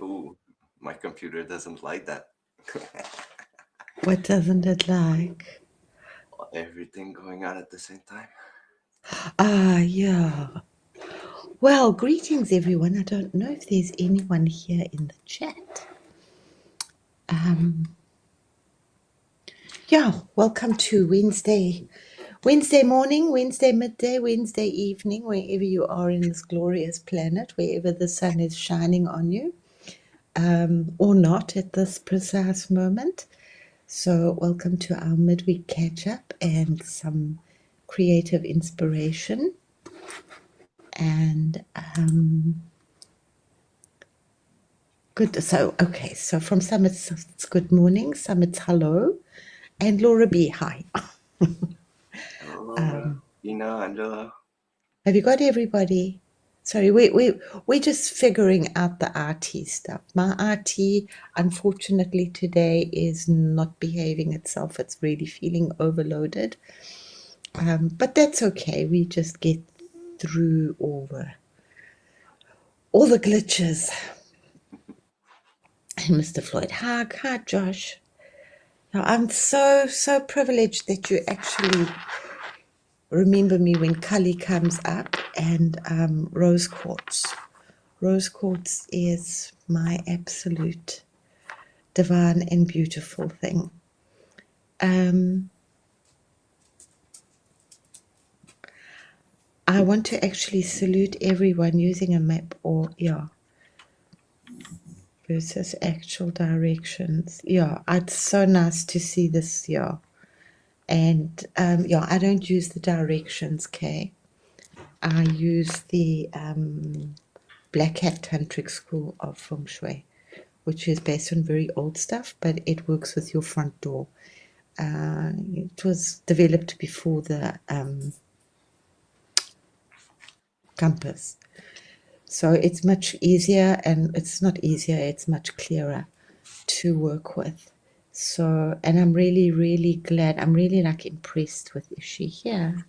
Ooh, my computer doesn't like that. What doesn't it like? Everything going on at the same time. Ah, yeah. Well, greetings, everyone. I don't know if there's anyone here in the chat. Yeah, welcome to Wednesday morning, Wednesday midday, Wednesday evening, wherever you are in this glorious planet, wherever the sun is shining on you, or not at this precise moment. So welcome to our midweek catch-up and some creative inspiration. And good. So, okay. So from some it's good morning, some it's hello, and Laura B, hi. Hello, Laura, Ina, Angela. Have you got everybody? Sorry, we're just figuring out the RT stuff. My RT, unfortunately, today is not behaving itself. It's really feeling overloaded. But that's okay. We just get through all the glitches. And Mr. Floyd, hi Josh. Now, I'm so privileged that you actually remember me when Kali comes up and rose quartz. Rose quartz is my absolute divine and beautiful thing. I want to actually salute everyone using a map or, yeah, versus actual directions. Yeah, it's so nice to see this, yeah. And, yeah, I don't use the directions, Kay. I use the Black Hat Tantric School of Feng Shui, which is based on very old stuff, but it works with your front door. It was developed before the compass. So it's much easier, and it's not easier, it's much clearer to work with. So, and I'm really, really glad, I'm really like impressed with, is she here?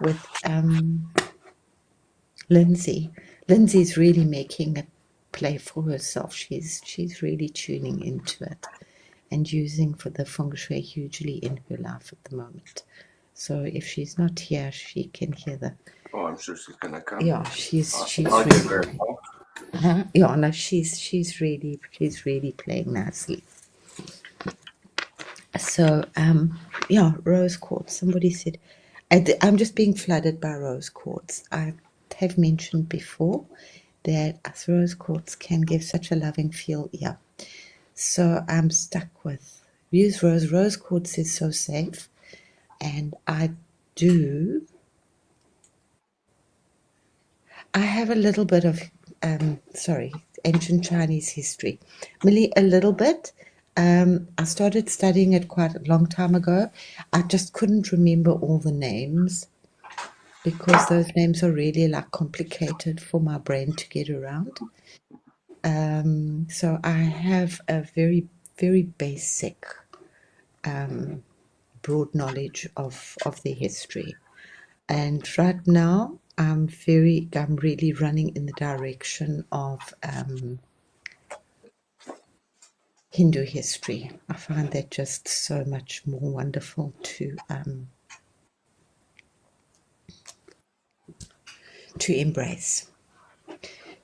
With Lindsay. Lindsay's really making it play for herself. She's really tuning into it and using for the feng shui hugely in her life at the moment. So if she's not here, she can hear the. Oh, I'm sure she's gonna come. Yeah, she's I'll give her a call. yeah, no, she's really playing nicely. So yeah, rose quartz. Somebody said, I'm just being flooded by rose quartz. I have mentioned before that us rose quartz can give such a loving feel. Yeah, so I'm stuck with use rose. Rose quartz is so safe, and I have a little bit of ancient Chinese history, Millie, a little bit. I started studying it quite a long time ago. I just couldn't remember all the names because those names are really like complicated for my brain to get around. So I have a very, very basic broad knowledge of the history. And right now I'm really running in the direction of Hindu history. I find that just so much more wonderful to embrace.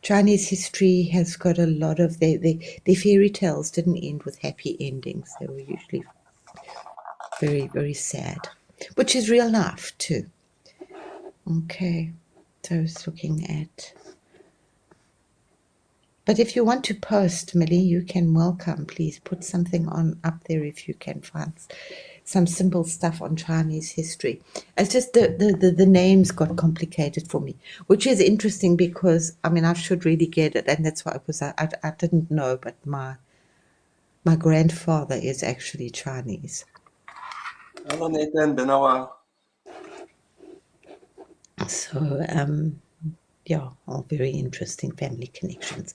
Chinese history has got a lot of their fairy tales didn't end with happy endings. They were usually very, very sad, which is real life too. Okay, so I was looking at. But if you want to post, Millie, you can welcome. Please put something on up there if you can find some simple stuff on Chinese history. It's just the names got complicated for me, which is interesting because, I mean, I should really get it. And that's why, because I didn't know, but my grandfather is actually Chinese. Hello, Nathan. Been a while. So, yeah, all very interesting family connections.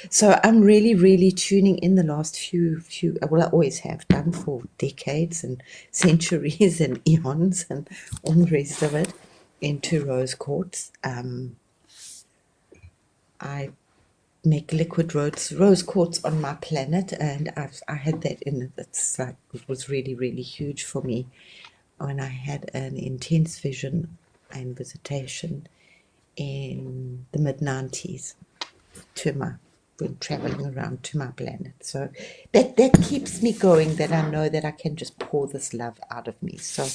So I'm really, really tuning in the last few, well, I always have done for decades and centuries and eons and all the rest of it. into rose quartz. I make liquid rose quartz on my planet, and I had that in. It's like it was really really huge for me when I had an intense vision and visitation in the mid-90s when traveling around to my planet. So that keeps me going, that I know that I can just pour this love out of me. So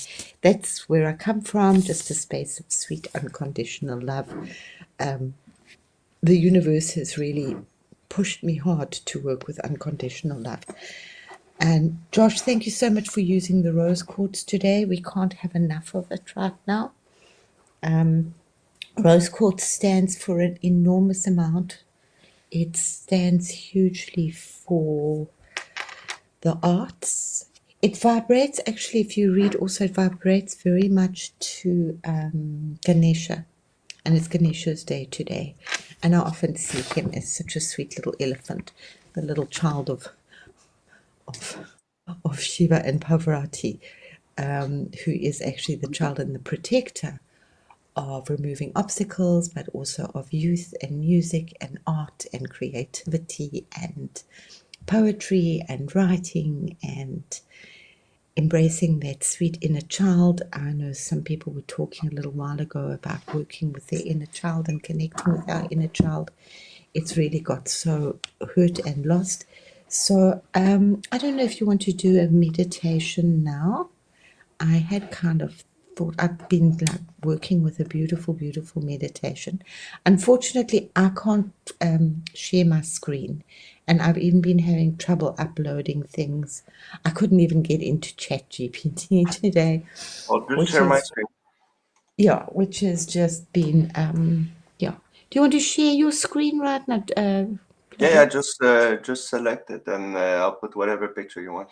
that's where I come from, just a space of sweet unconditional love. The universe has really pushed me hard to work with unconditional love. And Josh, thank you so much for using the rose quartz today. We can't have enough of it right now. Rose quartz stands for an enormous amount. It stands hugely for the arts. It vibrates, actually, if you read also, it vibrates very much to Ganesha. And it's Ganesha's day today. And I often see him as such a sweet little elephant, the little child of Shiva and Parvati, who is actually the child and the protector of removing obstacles, but also of youth and music and art and creativity and poetry and writing and embracing that sweet inner child. I know some people were talking a little while ago about working with their inner child and connecting with our inner child. It's really got so hurt and lost. So I don't know if you want to do a meditation now. I had kind of thought I've been like working with a beautiful, beautiful meditation. Unfortunately, I can't share my screen, and I've even been having trouble uploading things. I couldn't even get into ChatGPT today, I'll just which share my is screen. which has just been yeah. Do you want to share your screen right now? Yeah, just select it, and I'll put whatever picture you want.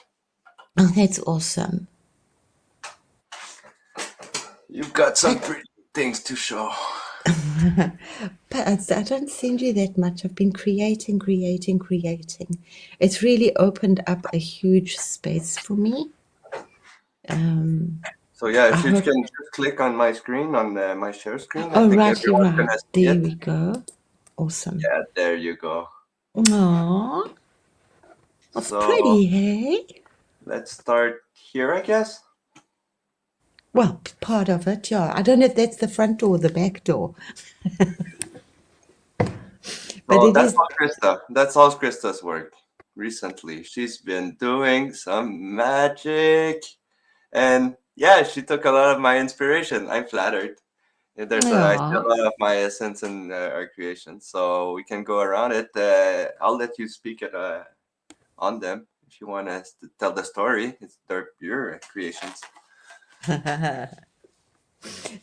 Oh, that's awesome. You've got some pretty things to show. But I don't send you that much. I've been creating. It's really opened up a huge space for me. So yeah, if I you hope. can just click on my screen, on my share screen, I Oh, think right, you're everyone's right. gonna see There it. we go. Awesome. Yeah, there you go. Aww, that's So pretty, hey? let's start here, I guess. Well, part of it, yeah. I don't know if that's the front door or the back door, but So it is. That's all Christa's work recently. She's been doing some magic. And yeah, she took a lot of my inspiration. I'm flattered. I see a Yeah. lot of my essence in our creation. So we can go around it. I'll let you speak on them if you want to tell the story. They're your creations.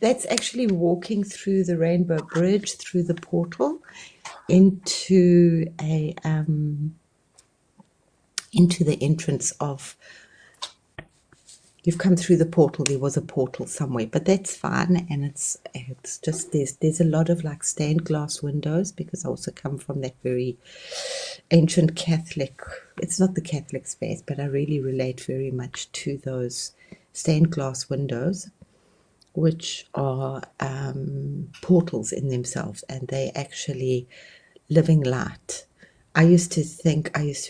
That's actually walking through the Rainbow Bridge, through the portal, into the entrance of. You've come through the portal. There was a portal somewhere, but that's fine. And it's just there's a lot of like stained glass windows, because I also come from that very ancient Catholic. It's not the Catholic space, but I really relate very much to those stained glass windows, which are portals in themselves, and they actually living light. I used to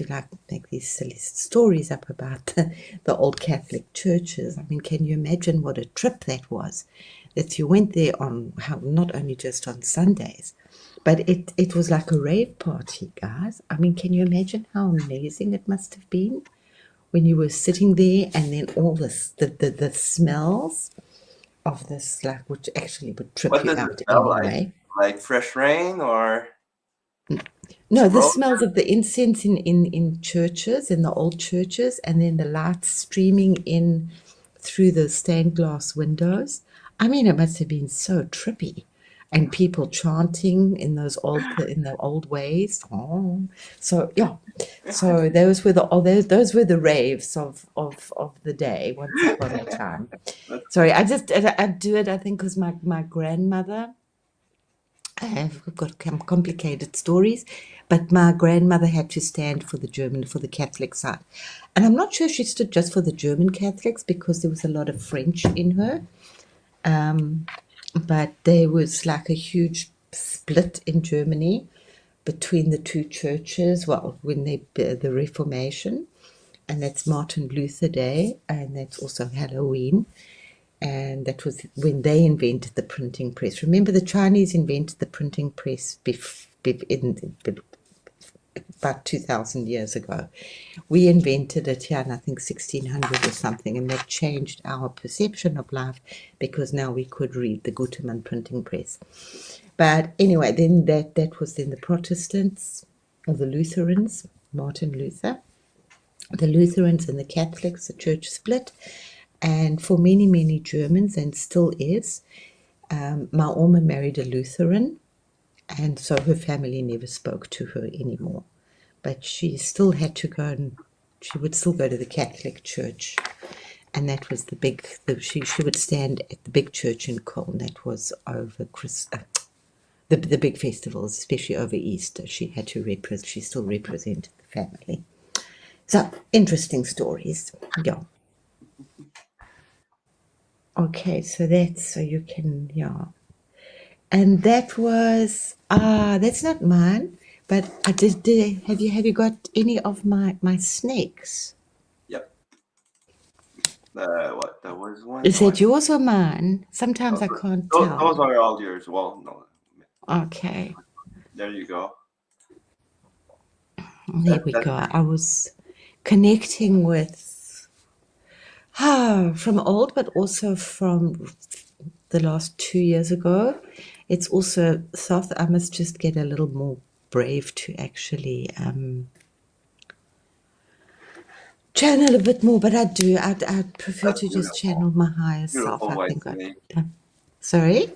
like make these silly stories up about the old Catholic churches. I mean, can you imagine what a trip that was? That you went there on not only just on Sundays, but it was like a rave party, guys. I mean, can you imagine how amazing it must have been when you were sitting there, and then all this the smells of this, like, which actually would trip What you does it out smell like? anyway. Like fresh rain or No, the rose? smells of the incense in churches, in the old churches, and then the lights streaming in through the stained glass windows. I mean, it must have been so trippy. And people chanting in the old ways. Oh, so yeah, so those were those were the raves of the day once upon a time. Sorry, I do it, I think, because my grandmother. I've got complicated stories, but my grandmother had to stand for the Catholic side. And I'm not sure she stood just for the German Catholics, because there was a lot of French in her. but there was like a huge split in Germany between the two churches. Well, when the Reformation, and that's Martin Luther Day, and that's also Halloween. And that was when they invented the printing press. Remember, the Chinese invented the printing press about 2,000 years ago. We invented it here in, I think, 1600 or something, and that changed our perception of life because now we could read the Gutenberg printing press. But anyway, then that was then the Protestants or the Lutherans, Martin Luther. The Lutherans and the Catholics, the church split. And for many, many Germans, and still is, my Oma married a Lutheran, and so her family never spoke to her anymore. But she still had to go, and she would still go to the Catholic church. And that was she would stand at the big church in Cologne. That was over the big festivals, especially over Easter. She had to she still represented the family. So, interesting stories. Yeah. Okay, so you can, yeah. And that was, that's not mine, but have you got any of my snakes? Yep. What? That was one. Is that yours or mine? Sometimes I Oh, can't those tell. are all yours. Well, no. Okay, There you go. there we go. I was connecting with, from old, but also from the last 2 years ago. It's also I must just get a little more brave to actually channel a bit more, but I do. I'd prefer That's to just channel my higher self. beautiful I white think snake. Sorry?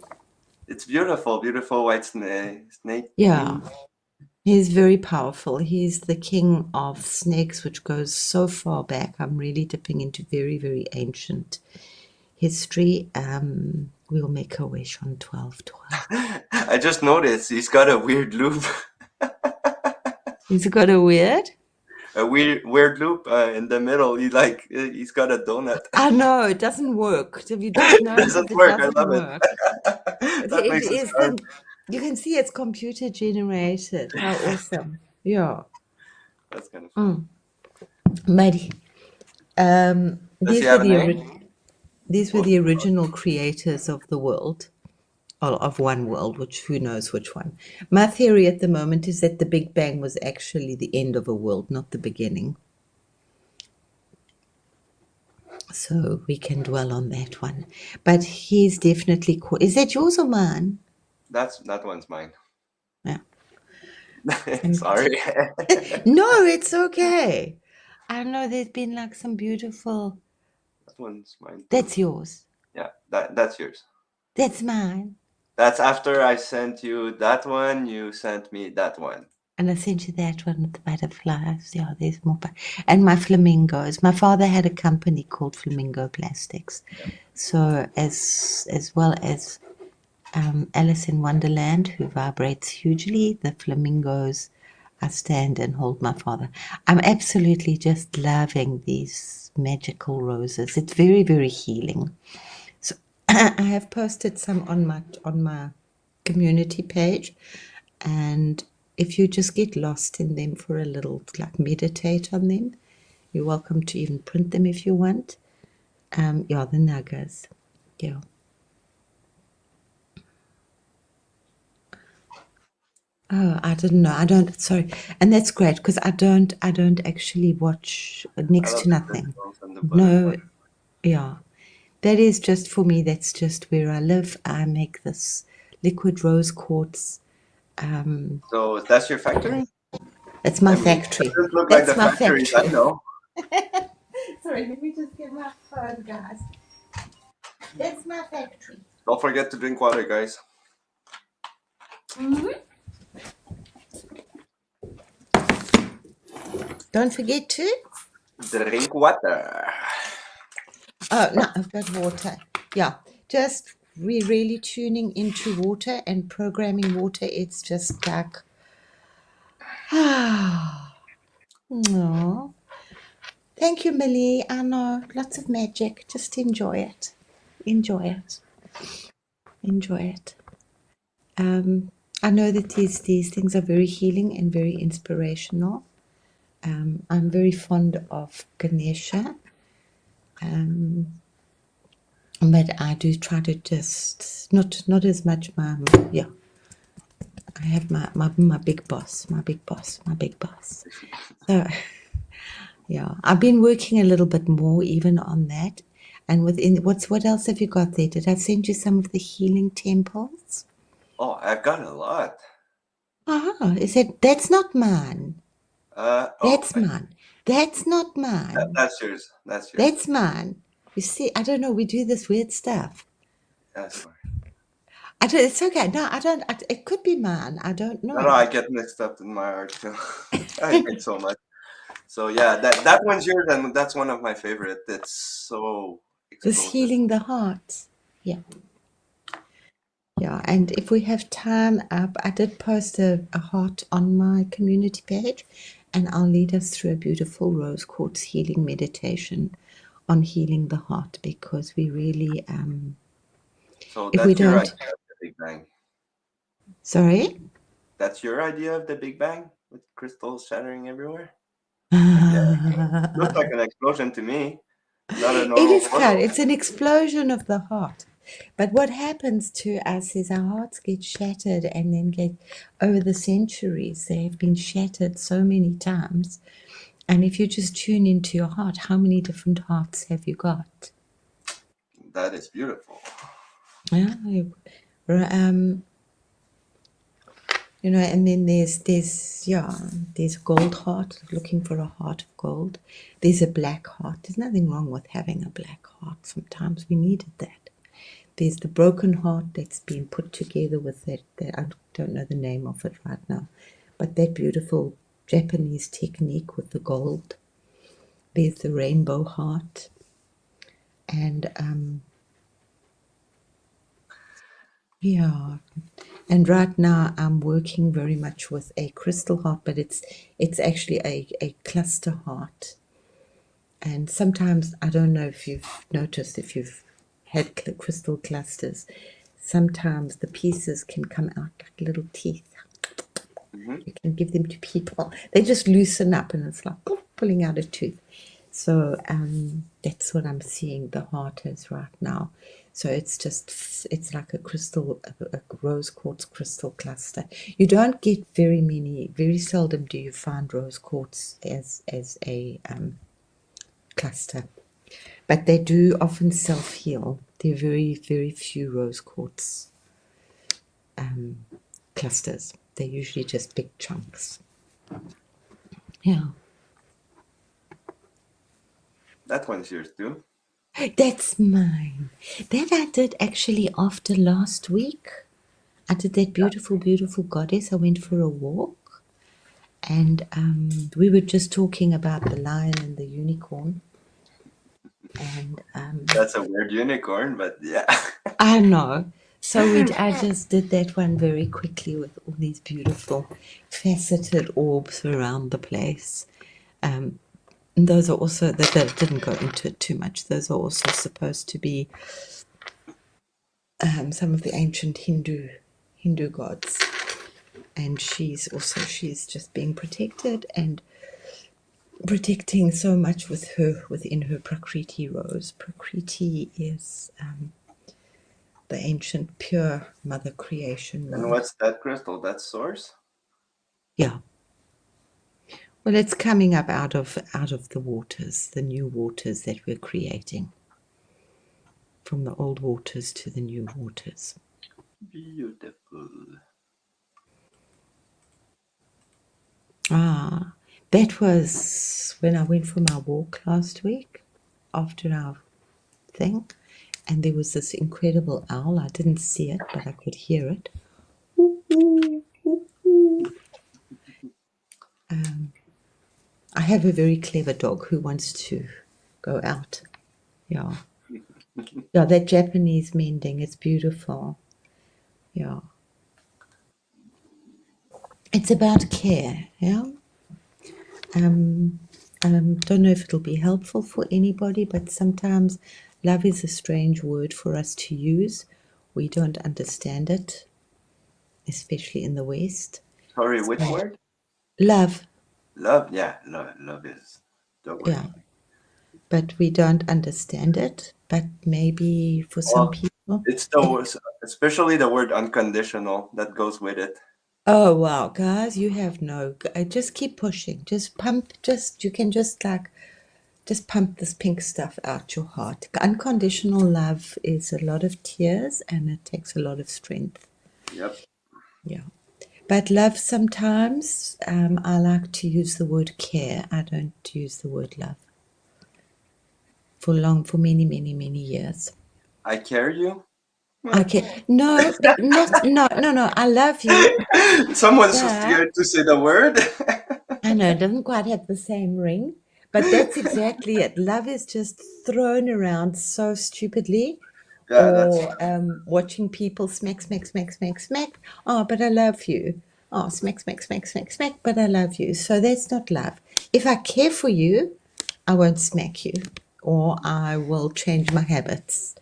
It's beautiful, beautiful white snake. Yeah. He's very powerful. He's the king of snakes, which goes so far back. I'm really dipping into very, very ancient history. We'll make a wish on 12/12. I just noticed he's got a weird loop. He's got a weird? A weird loop in the middle. He's got a donut. I know, it doesn't work. Have you just It noticed doesn't it work. I doesn't love it. work? That It makes it is fun. you can see it's computer generated. How awesome. Yeah. That's kind of fun. But Does he have a name? these were the original creators of the world, or of one world, which who knows which one. My theory at the moment is that the Big Bang was actually the end of a world, not the beginning. So we can dwell on that one. But he's definitely cool. Is that yours or mine? That one's mine. Yeah. Sorry. No, it's okay. I know there's been like some beautiful. That one's mine. That's yours. Yeah, that's yours. That's mine. That's after I sent you that one. You sent me that one. And I sent you that one with the butterflies. Yeah, there's more. And my flamingos. My father had a company called Flamingo Plastics. Yeah. So as well as Alice in Wonderland, who vibrates hugely, the flamingos, I stand and hold my father. I'm absolutely just loving these magical roses. It's very, very healing. So I have posted some on my community page, and if you just get lost in them for a little, like meditate on them, you're welcome to even print them if you want. Yeah, the nuggers. Yeah. Oh, I didn't know. I don't. Sorry, and that's great because I don't actually watch next to nothing. No, yeah, that is just for me. That's just where I live. I make this liquid rose quartz. So that's your factory? That's my I mean, factory. it doesn't look like That's the my factories I factory. know. Sorry, let me just get my phone, guys. That's my factory. Don't forget to drink water, guys. Don't forget to. Drink water. Oh no, I've got water. Yeah, just really tuning into water and programming water. It's just like, no. Thank you, Millie. I know, lots of magic. Just enjoy it. Enjoy it. Enjoy it. I know that these things are very healing and very inspirational. I'm very fond of Ganesha, but I do try to just not as much. Yeah, I have my big boss, my big boss, my big boss. So yeah, I've been working a little bit more even on that. And what else have you got there? Did I send you some of the healing temples? Oh, I've got a lot. Ah, that's not mine. Oh, That's mine. That's not mine. that's yours. That's yours. That's mine. You see, I don't know. We do this weird stuff. That's fine. I don't. It's okay. No, I don't. It could be mine. I don't No, know. I get mixed up in my art too. I make so much. So yeah, that one's yours, and that's one of my favorite. It's so This explosive. healing the heart. Yeah, yeah. And if we have time up, I did post a heart on my community page, and I'll lead us through a beautiful rose quartz healing meditation on healing the heart because we really So if we that's your don't. idea of the Big Bang. Sorry. That's your idea of the Big Bang with crystals shattering everywhere. Yeah, looks like It an explosion to me, not a normal is kind. portal. It's an explosion of the heart. But what happens to us is our hearts get shattered and then get over the centuries. They have been shattered so many times. And if you just tune into your heart, how many different hearts have you got? That is beautiful. Yeah, and then there's a gold heart, looking for a heart of gold. There's a black heart. There's nothing wrong with having a black heart. Sometimes we needed that. There's the broken heart that's been put together with that I don't know the name of it right now, but that beautiful Japanese technique with the gold. There's the rainbow heart, and yeah. And right now I'm working very much with a crystal heart, but it's actually a cluster heart. And sometimes I don't know if you've noticed if you've had crystal clusters, sometimes the pieces can come out like little teeth. Hmm. You can give them to people. They just loosen up and it's like pulling out a tooth. So that's what I'm seeing the heart is right now. So it's like a crystal, a rose quartz crystal cluster. You don't get very seldom do you find rose quartz as a cluster, but they do often self heal. There are very few rose quartz clusters. They're usually just big chunks. Yeah. That one's yours too. That's mine. That I did actually after last week. I did that beautiful goddess. I went for a walk and we were just talking about the lion and the unicorn. And That's a weird unicorn, but yeah. I know. So I just did that one very quickly with all these beautiful faceted orbs around the place. And those are also, that didn't go into it too much. Those are also supposed to be some of the ancient Hindu gods, and she's just being protected and protecting so much within her Prakriti rose. Prakriti is the ancient pure mother creation And rose. what's that crystal? That's source? Yeah. Well, it's coming up out of the waters, the new waters that we're creating, from the old waters to the new waters. Beautiful. Ah, that was when I went for my walk last week after our thing, and there was this incredible owl. I didn't see it, but I could hear it. I have a very clever dog who wants to go out. Yeah. Yeah, that Japanese mending, it's beautiful. Yeah. It's about care, yeah. Um, don't know if it'll be helpful for anybody, but sometimes love is a strange word for us to use We don't understand it, especially in the West. Sorry, which So, word? love, Love. Yeah, love is the word. yeah, but we don't understand it. But maybe for some Well, people, it's it, especially the word unconditional that goes with it. oh wow, guys, you have no, just keep pushing, just pump, you can just pump this pink stuff out your heart. Unconditional love is a lot of tears and it takes a lot of strength. Yep. Yeah. But love sometimes, I like to use the word care. I don't use the word love for many, many, many years. I care you. Okay. No, no. I love you, Someone's so but scared to say the word. I know it doesn't quite have the same ring. But that's exactly it. Love is just thrown around so stupidly, Yeah, that's or watching people smack, smack, smack, smack, smack. Oh, but I love you. Oh, smack, smack, smack, smack, smack, but I love you. So that's not love. If I care for you, I won't smack you, or I will change my habits.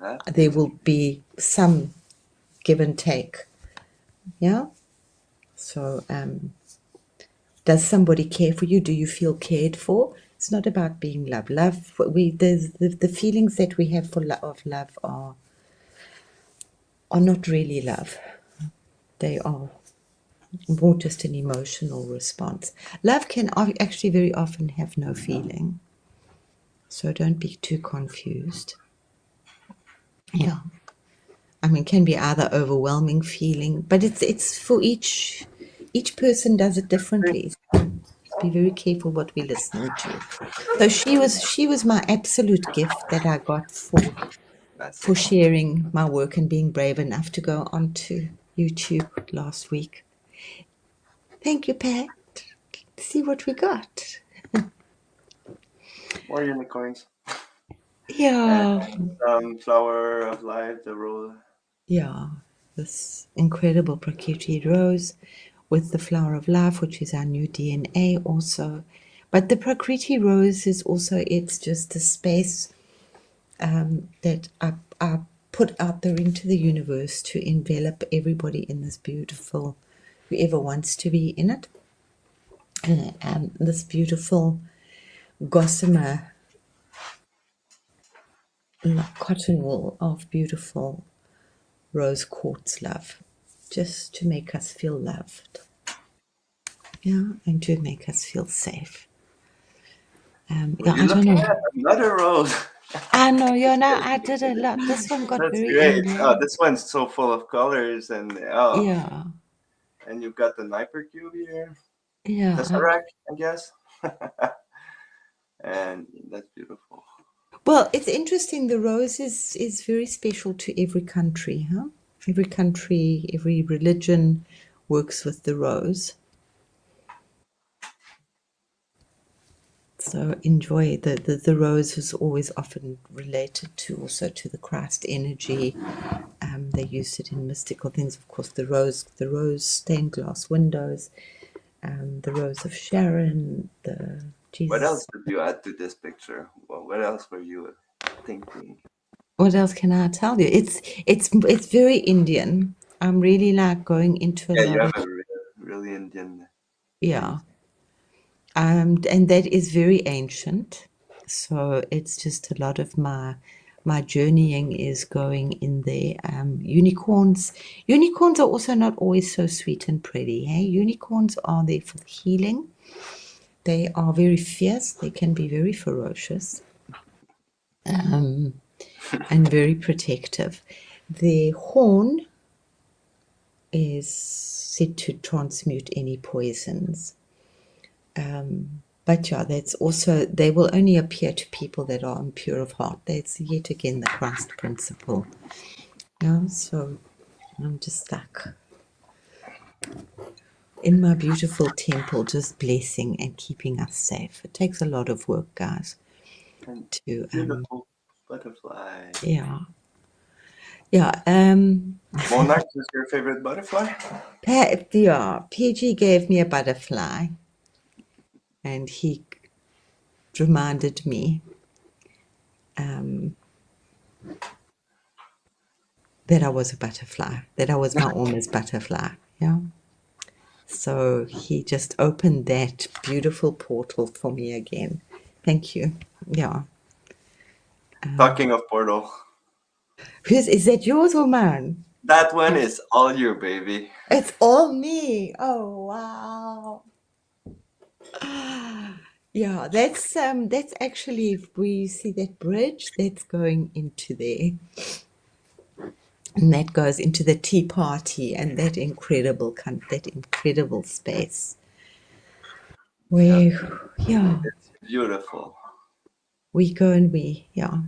that's There beautiful. will be some give and take. Yeah. So, does somebody care for you? Do you feel cared for? It's not about being loved. Love, there's the feelings that we have of love are not really love. They are more just an emotional response. Love can actually very often have no feeling. So don't be too confused. Yeah. I mean, it can be either overwhelming feeling, but it's for each person does it differently. So be very careful what we're listening to. So she was my absolute gift that I got That's for sharing my work and being brave enough to go onto YouTube last week. Thank you, Pat. See what we got. more unicorns. And Yeah, flower of life, the rose. yeah. This incredible Prakriti rose with the flower of life, which is our new DNA also. But the Prakriti rose is also, it's just a space that I put out there into the universe to envelop everybody in this beautiful, whoever wants to be in it, this beautiful gossamer cotton wool of beautiful rose quartz love, just to make us feel loved, yeah, and to make us feel safe. Were Yeah, you I don't looking know. at another rose? I know, I did a lot. This one got That's very great. Oh, Indian. this one's so full of colors, Yeah, and you've got the hypercube here, yeah. tesseract, I guess, and that's beautiful. Well, it's interesting. The rose is very special to every country, huh? Every country, every religion works with the rose. So enjoy the rose is always often related to also to the Christ energy. They use it in mystical things. Of course, the rose stained glass windows, the rose of Sharon, the What else Jesus. did you add to this picture? Well, what else were you thinking? What else can I tell you? It's very Indian. I'm really like going into a Yeah, you lot have of, a really Indian yeah, things. and that is very ancient. So it's just a lot of my journeying is going in there. Unicorns are also not always so sweet and pretty. Hey, unicorns are there for healing. They are very fierce. They can be very ferocious, and very protective. Their horn is said to transmute any poisons. But yeah, that's also, they will only appear to people that are impure of heart. That's yet again the Christ principle. Yeah, so I'm just like in my beautiful temple, just blessing and keeping us safe. It takes a lot of work, guys, And to, beautiful butterfly. yeah, yeah. Monarch is your favorite butterfly? Yeah, PG gave me a butterfly and he reminded me, um, that I was a butterfly, that I was my almost butterfly. Yeah. So he just opened that beautiful portal for me again. Thank you. Yeah. Talking of portal, Is that yours or mine? that one is all you, baby. It's all me. Oh wow. Yeah, that's actually, if we see that bridge, that's going into there. And that goes into the tea party and that incredible space Yeah, where, yeah, it's beautiful. we go and yeah,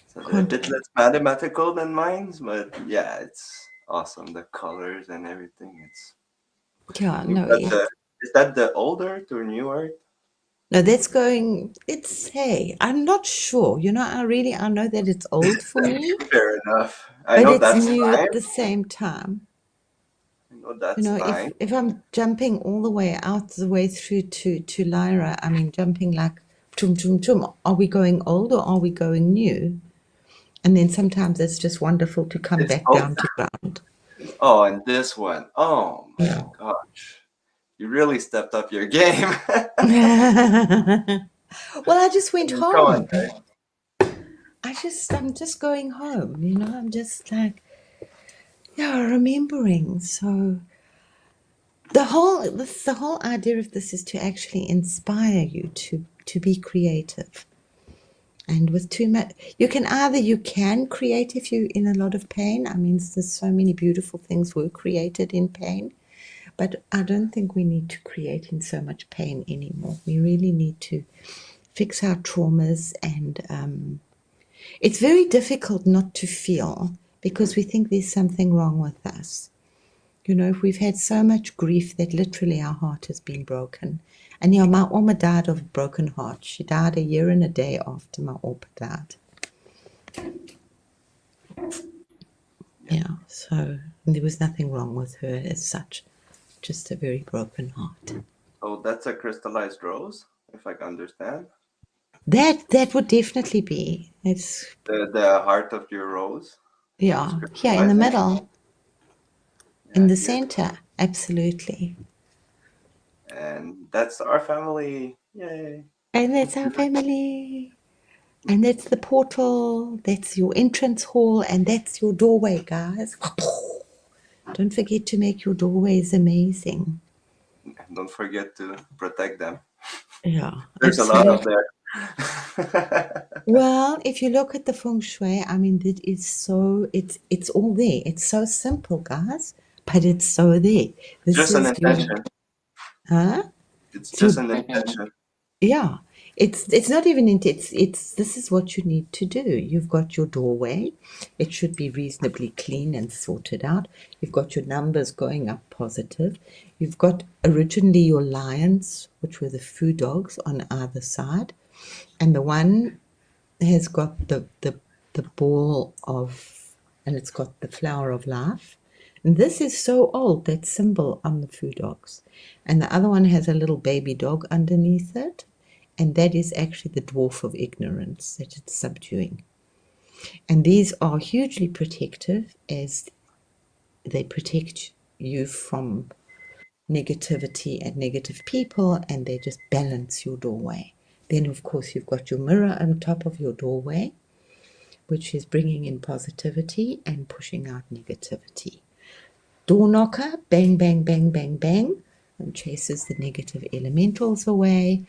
So they're a can't, bit less mathematical than mine, but yeah, it's awesome. The colors and everything. It's yeah, you've no, got the is that the old art or new art? no, it's, hey, I'm not sure, I know that it's old for me, Fair enough. I but know it's that's new fine. at the same time. I know that's fine. If I'm jumping all the way out the way through to Lyra, I mean, jumping like tum tum tum, are we going old or are we going new? And then sometimes it's just wonderful to come It's back both. down to ground. Oh, and this one. Oh my Yeah. gosh. You really stepped up your game. Well, I just I went mean, come on, home. guys. I'm just going home, I'm just like, yeah, remembering. So the whole idea of this is to actually inspire you to be creative. And with too much, you can create if you're in a lot of pain. I mean, there's so many beautiful things were created in pain, but I don't think we need to create in so much pain anymore. We really need to fix our traumas, and it's very difficult not to feel because we think there's something wrong with us. If we've had so much grief that literally our heart has been broken. And yeah, my Oma died of a broken heart. She died a year and a day after my Opa died. Yeah. Yeah, so there was nothing wrong with her as such, just a very broken heart. So that's a crystallized rose, if I can understand. That would definitely be. It's The heart of your rose is yeah, here in the crystallizing. middle, in Yeah, the here. center, absolutely. And that's our family. Yay. And that's our family. And that's the portal, that's your entrance hall, and that's your doorway, guys. Don't forget to make your doorways amazing. And don't forget to protect them. Yeah, There's a lot of absolutely. there. Well, if you look at the feng shui, I mean, it's all there. It's so simple, guys, but it's so there. This Just an is your, intention. huh? It's It's your, just an intention. yeah. It's not even into it's this is what you need to do. You've got your doorway. It should be reasonably clean and sorted out. You've got your numbers going up positive. You've got originally your lions, which were the food dogs on either side, and the one has got the ball of, and it's got the flower of life. And this is so old, that symbol on the food dogs. And the other one has a little baby dog underneath it. And that is actually the dwarf of ignorance that it's subduing. And these are hugely protective, as they protect you from negativity and negative people, and they just balance your doorway. Then, of course, you've got your mirror on top of your doorway, which is bringing in positivity and pushing out negativity. Door knocker, bang, bang, bang, bang, bang, and chases the negative elementals away,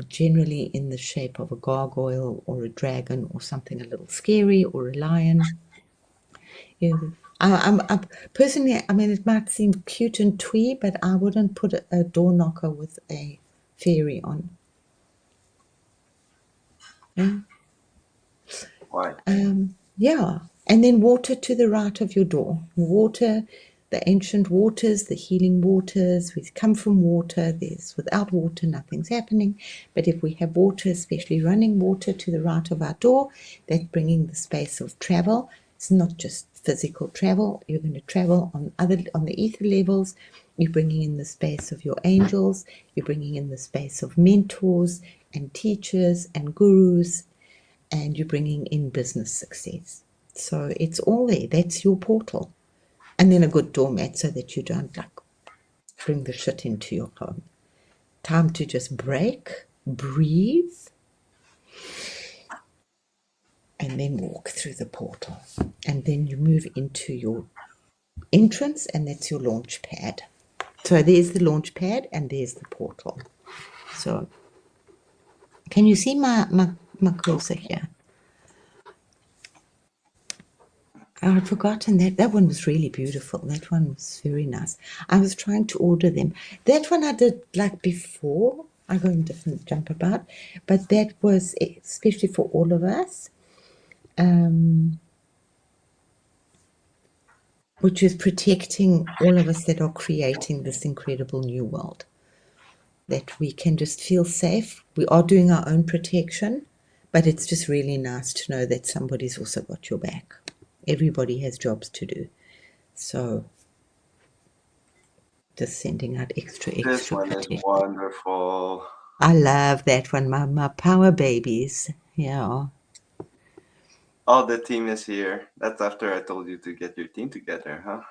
generally in the shape of a gargoyle or a dragon or something a little scary or a lion. I personally, I mean, it might seem cute and twee, but I wouldn't put a door knocker with a fairy on. Yeah. Why? Yeah, and then water to the right of your door. Water, the ancient waters, the healing waters. We come from water. There's without water, nothing's happening. But if we have water, especially running water to the right of our door, that's bringing the space of travel. It's not just physical travel. You're going to travel on the ether levels. You're bringing in the space of your angels. You're bringing in the space of mentors and teachers and gurus, and you're bringing in business success. So it's all there. That's your portal. And then a good doormat so that you don't like bring the shit into your home. Time to just break, breathe, and then walk through the portal. And then you move into your entrance, and that's your launch pad. So there's the launch pad and there's the portal. So can you see my cursor here? I had forgotten that one was really beautiful. That one was very nice. I was trying to order them. That one I did like before. I go in different jump about, but that was especially for all of us, which is protecting all of us that are creating this incredible new world. That we can just feel safe. We are doing our own protection, but it's just really nice to know that somebody's also got your back. Everybody has jobs to do. So just sending out extra This one is protection. wonderful. I love that one, my power babies. Yeah. Oh, the team is here. That's after I told you to get your team together, huh?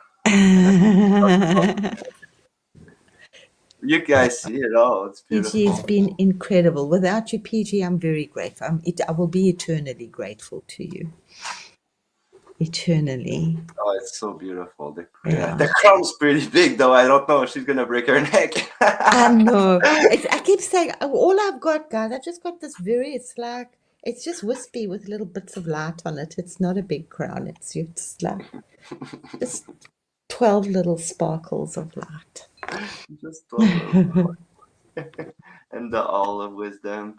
You guys see it all. It's PG has beautiful. been incredible. Without you, PG, I'm very grateful. I will be eternally grateful to you. Eternally. Oh, it's so beautiful. Yeah. The crown's pretty big, though. I don't know if she's gonna break her neck. I know. I keep saying, all I've got, guys, I've just got this it's just wispy with little bits of light on it. It's not a big crown. It's like just 12 little sparkles of light. Just 12 and the Owl of Wisdom.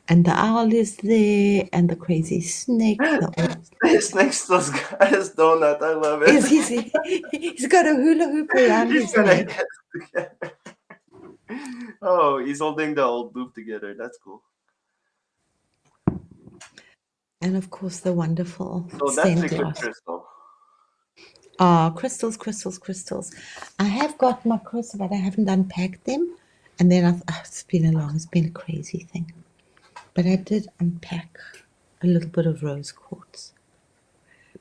And the owl is there, and the crazy snake. This next to his donut. I love it. He's got a hula hoop around He's his gonna neck. get together. Oh, he's holding the old loop together. That's cool. And of course, the wonderful So that's stained liquid glass. crystal. Crystals, crystals, crystals. I have got my crystals, but I haven't unpacked them. And then it's been a crazy thing. But I did unpack a little bit of rose quartz.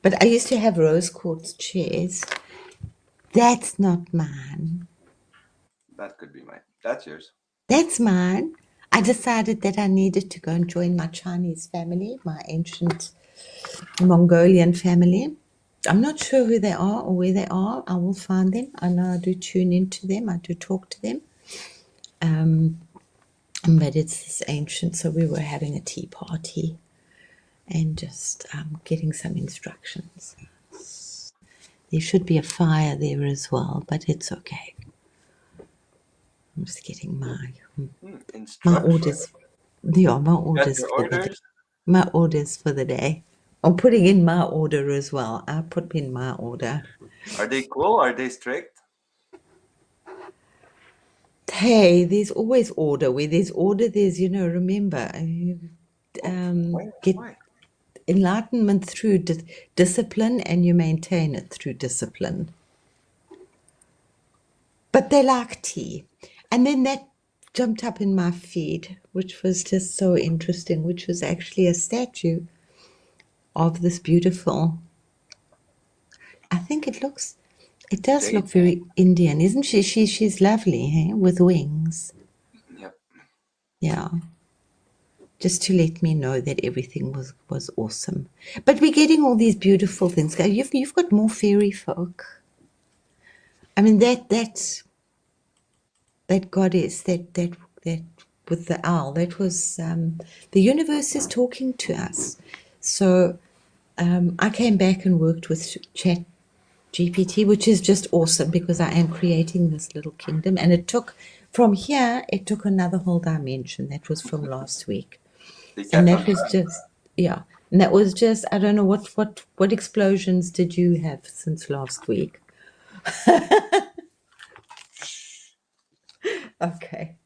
But I used to have rose quartz chairs. That's not mine. That could be mine. That's yours. That's mine. I decided that I needed to go and join my Chinese family, my ancient Mongolian family. I'm not sure who they are or where they are. I will find them. I know I do tune into them. I do talk to them. But it's this ancient, so we were having a tea party and just getting some instructions. There should be a fire there as well, but it's okay. I'm just getting my orders. Yeah, my orders for the day. My orders for the day. I'm putting in my order as well. I put in my order. Are they cool? Are they strict? Hey, there's always order. Where there's order, there's, remember, get enlightenment through discipline, and you maintain it through discipline. But they like tea. And then that jumped up in my feed, which was just so interesting, which was actually a statue of this beautiful, I think it does look very Indian, isn't she? She's lovely, hey, with wings. Yep. Yeah. Just to let me know that everything was awesome. But we're getting all these beautiful things. You've got more fairy folk. I mean that goddess, that with the owl, that was the universe is talking to us. So I came back and worked with Chat GPT, which is just awesome because I am creating this little kingdom, and it took another whole dimension. That was from last week, and that was just I don't know what explosions did you have since last week? Okay,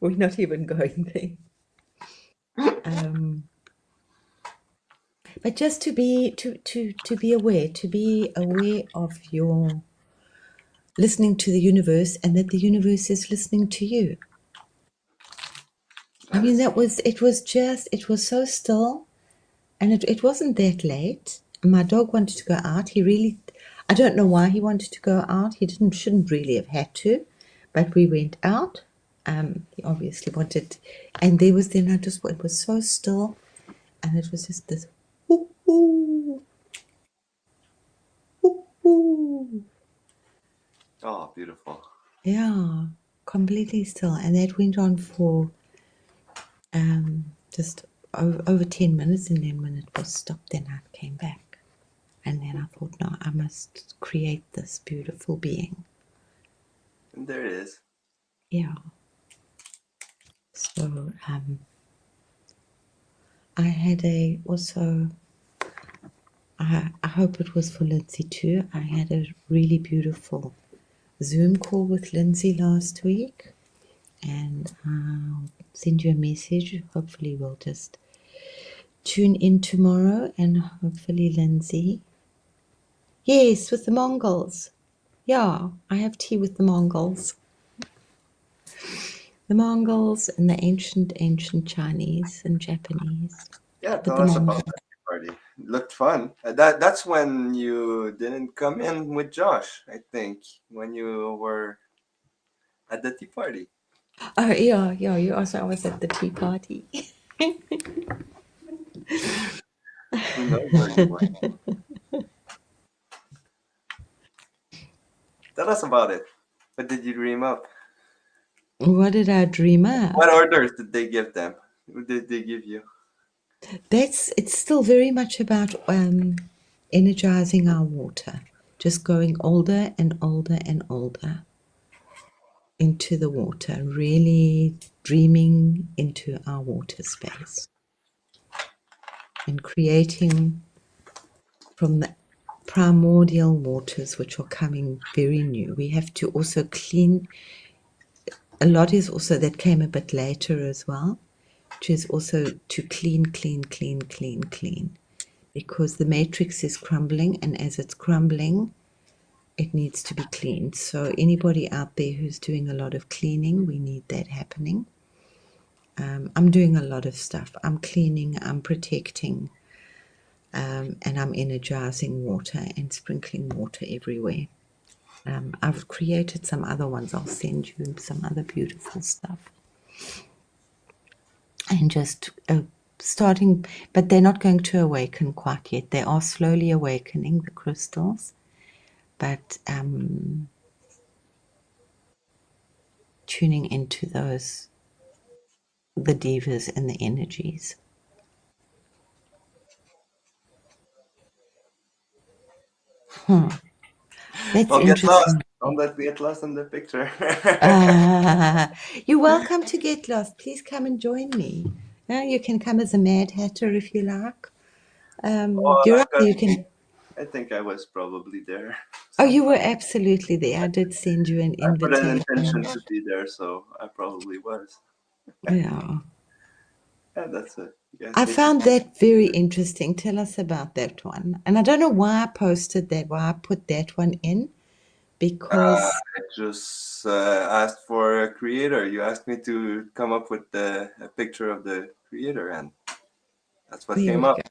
we're not even going there. But just to be aware of your listening to the universe, and that the universe is listening to you. I mean, it was so still, and it wasn't that late. My dog wanted to go out. I don't know why he wanted to go out. Shouldn't really have had to, but we went out. He obviously wanted, and it was so still, and it was just this, whoo, whoo, whoo, whoo. Oh, beautiful. Yeah, completely still. And that went on for just over 10 minutes. And then when it was stopped, then I came back. And then I thought, no, I must create this beautiful being. And there it is. Yeah. So I had I hope it was for Lindsay too. I had a really beautiful Zoom call with Lindsay last week. And I'll send you a message. Hopefully we'll just tune in tomorrow, and hopefully Lindsay. Yes, with the Mongols. Yeah, I have tea with the Mongols. The Mongols and the ancient Chinese and Japanese. Yeah, But tell the us about Mongols. that party. It looked fun. That's when you didn't come in with Josh, I think, when you were at the tea party. Oh yeah, yeah. You also I was at the tea party. Who knows where you were? Tell us about it. What did you dream up? What did I dream What up? orders did they give them? What did they give you? It's still very much about energizing our water, just going older and older and older into the water, really dreaming into our water space and creating from the primordial waters, which are coming very new. We have to also clean. A lot is also that came a bit later as well, which is also to clean, clean, clean, clean, clean, because the matrix is crumbling, and as it's crumbling, it needs to be cleaned. So anybody out there who's doing a lot of cleaning, we need that happening. I'm doing a lot of stuff. I'm cleaning, I'm protecting, and I'm energizing water and sprinkling water everywhere. I've created some other ones. I'll send you some other beautiful stuff. And just starting, but they're not going to awaken quite yet. They are slowly awakening, the crystals, but tuning into the divas and the energies. That's Don't get lost. interesting. Don't let me get lost in the picture. You're welcome to get lost. Please come and join me. You can come as a Mad Hatter if you like. Oh, You're right. You can. I think I was probably there Oh, you were sometime. absolutely there. I did send you an I put an intention invitation. to be there, so I probably was. Yeah. Yeah, that's it. You guys I take it. found that very interesting. Tell us about that one. And I don't know why I posted that, why I put that one in, because I just asked for a creator. You asked me to come up with a picture of the creator, and that's what there came we up. go.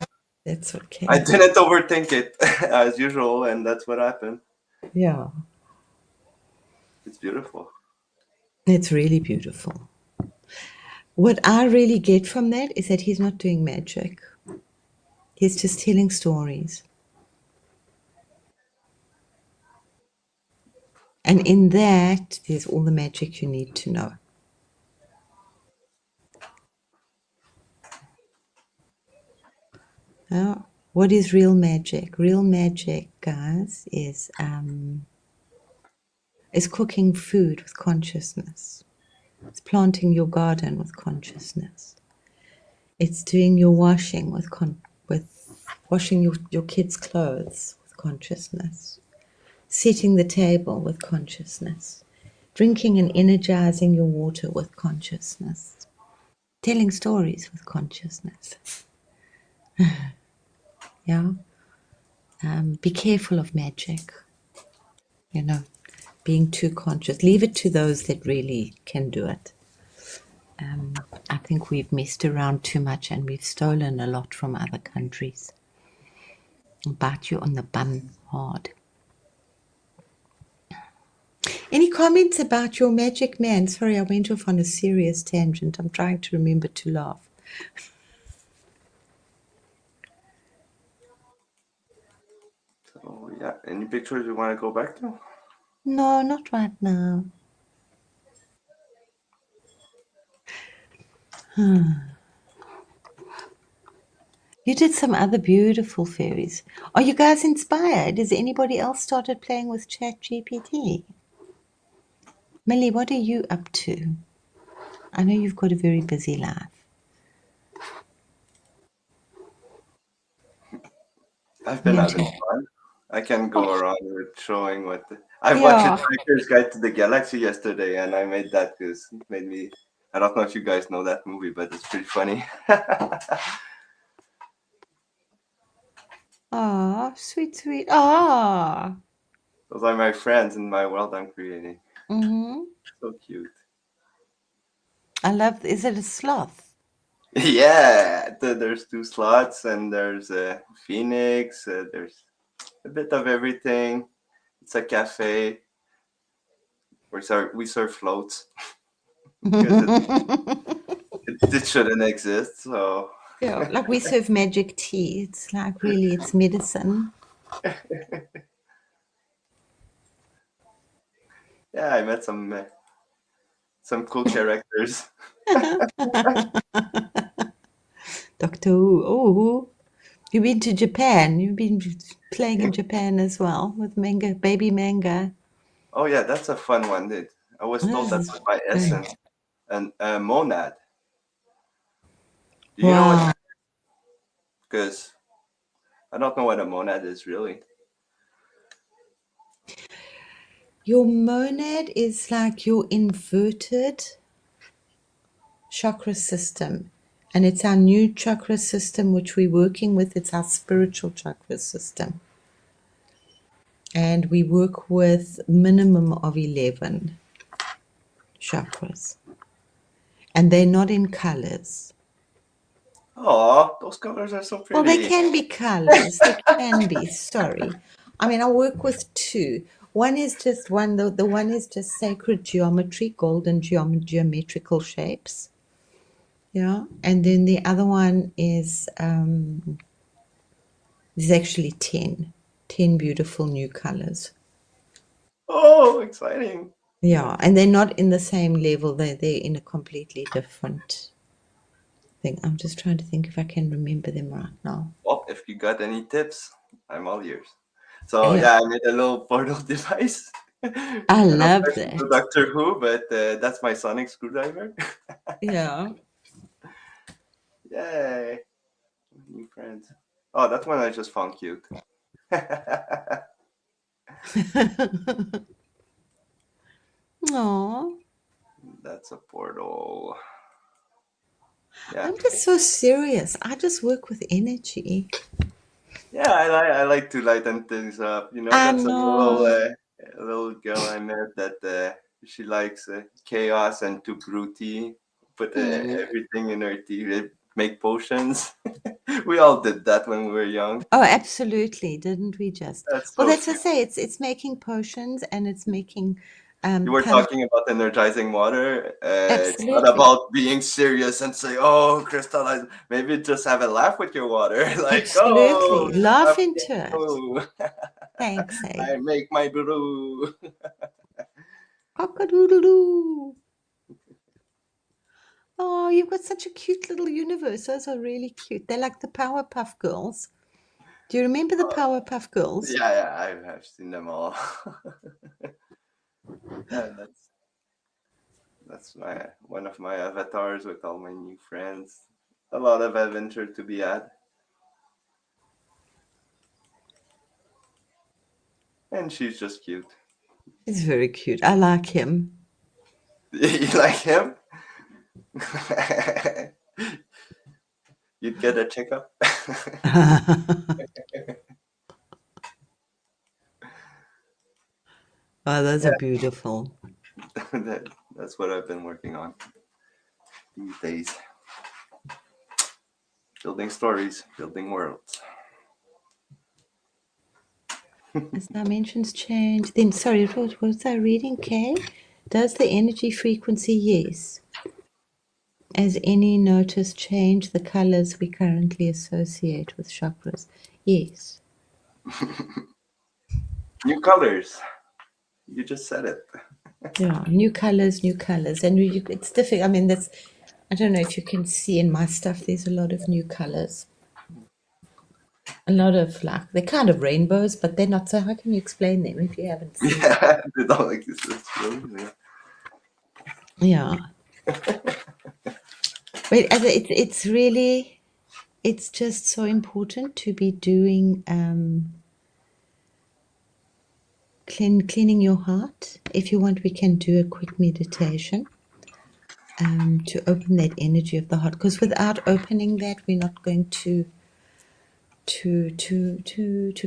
That's what I came up. didn't overthink it as usual, and that's what happened. Yeah. It's beautiful. It's really beautiful. What I really get from that is that he's not doing magic. He's just telling stories. And in that, there's all the magic you need to know. Now, what is real magic? Real magic, guys, is cooking food with consciousness. It's planting your garden with consciousness. It's doing your washing with washing your kids' clothes with consciousness. Setting the table with consciousness. Drinking and energizing your water with consciousness. Telling stories with consciousness. Yeah. Be careful of magic. You know, being too conscious. Leave it to those that really can do it. I think we've messed around too much and we've stolen a lot from other countries. Bite you on the bum hard. Any comments about your magic man? Sorry, I went off on a serious tangent. I'm trying to remember to laugh. So yeah, any pictures you want to go back to? No, not right now. You did some other beautiful fairies. Are you guys inspired? Has anybody else started playing with ChatGPT? Millie, what are you up to? I know you've got a very busy life. I've been Yeah. having fun. I can go around with showing what I watched Yeah. Hitchhiker's Guide to the Galaxy yesterday, and I made that because it made me. I don't know if you guys know that movie, but it's pretty funny. Ah, sweet, sweet. Ah. Those are my friends in my world I'm creating. Mm-hmm. So cute. I love. Is it a sloth? Yeah, there's two slots, and there's a phoenix. There's a bit of everything. It's a cafe. We serve floats because it shouldn't exist. So Yeah, like we serve magic tea. It's like really, it's medicine. yeah, I met some cool characters. Doctor Who. Oh, you've been to Japan. You've been playing in Japan as well with manga, baby manga. Oh yeah, that's a fun one. I was told that was by Very- essence and monad. Do you know what? Wow. Because I don't know what a monad is really. Your monad is like your inverted chakra system. And it's our new chakra system, which we're working with. It's our spiritual chakra system. And we work with minimum of 11 chakras. And they're not in colors. Oh, those colors are so Well, they pretty. can be colors. They can be. Sorry. I mean, I work with two. One is just one, the one is just sacred geometry, golden geometrical shapes. Yeah. And then the other one is actually 10 beautiful new colors. Oh, exciting. Yeah. And they're not in the same level. They're in a completely different thing. I'm just trying to think if I can remember them right now. Well, if you got any tips, I'm all ears. So Yeah. yeah, I made a little portal device. I I don't know if love that's the that. Doctor Who, but that's my sonic screwdriver. Yeah. Yay! New friends. Oh, that one I just found cute. Aw. That's a portal. Yeah, I'm just so serious. I just work with energy. yeah. I like to lighten things up. You know, I that's know. a little girl I met that she likes chaos and too fruity. Put Hmm. everything in her tea. Make potions. We all did that when we were young. Oh, absolutely. Didn't we just? That's Well, so that's to cute. say, it's making potions and it's making You were pump. talking about energizing water. It's not Absolutely. about being serious and say, "Oh, crystallize." Maybe just have a laugh with your water, like, "Oh, Absolutely. Laugh I'm into it. blue. Thanks, eh? I make my brew." Cock-a-doodle-doo. Oh, you've got such a cute little universe. Those are really cute. They're like the Powerpuff Girls. Do you remember the Powerpuff Girls? Yeah, yeah, I've seen them all. Yeah, that's my one of my avatars with all my new friends. A lot of adventure to be had, and she's just cute. He's very cute. I like him. You like him? You'd get a checkup. Oh, those are beautiful. That's what I've been working on these days. Building stories, building worlds. As dimensions change, then sorry, what was I reading, Kay? Does the energy frequency? Yes. As any notice change the colors we currently associate with chakras? Yes. New colors. You just said it. Yeah, new colors, and it's difficult. I mean, that's, I don't know if you can see in my stuff. There's a lot of new colors, a lot of like they're kind of rainbows, but they're not. So how can you explain them if you haven't seen them? Yeah, they don't exist. It's really, Yeah, but it's really, it's just so important to be doing cleaning your heart. If you want, we can do a quick meditation to open that energy of the heart. Because without opening that, we're not going to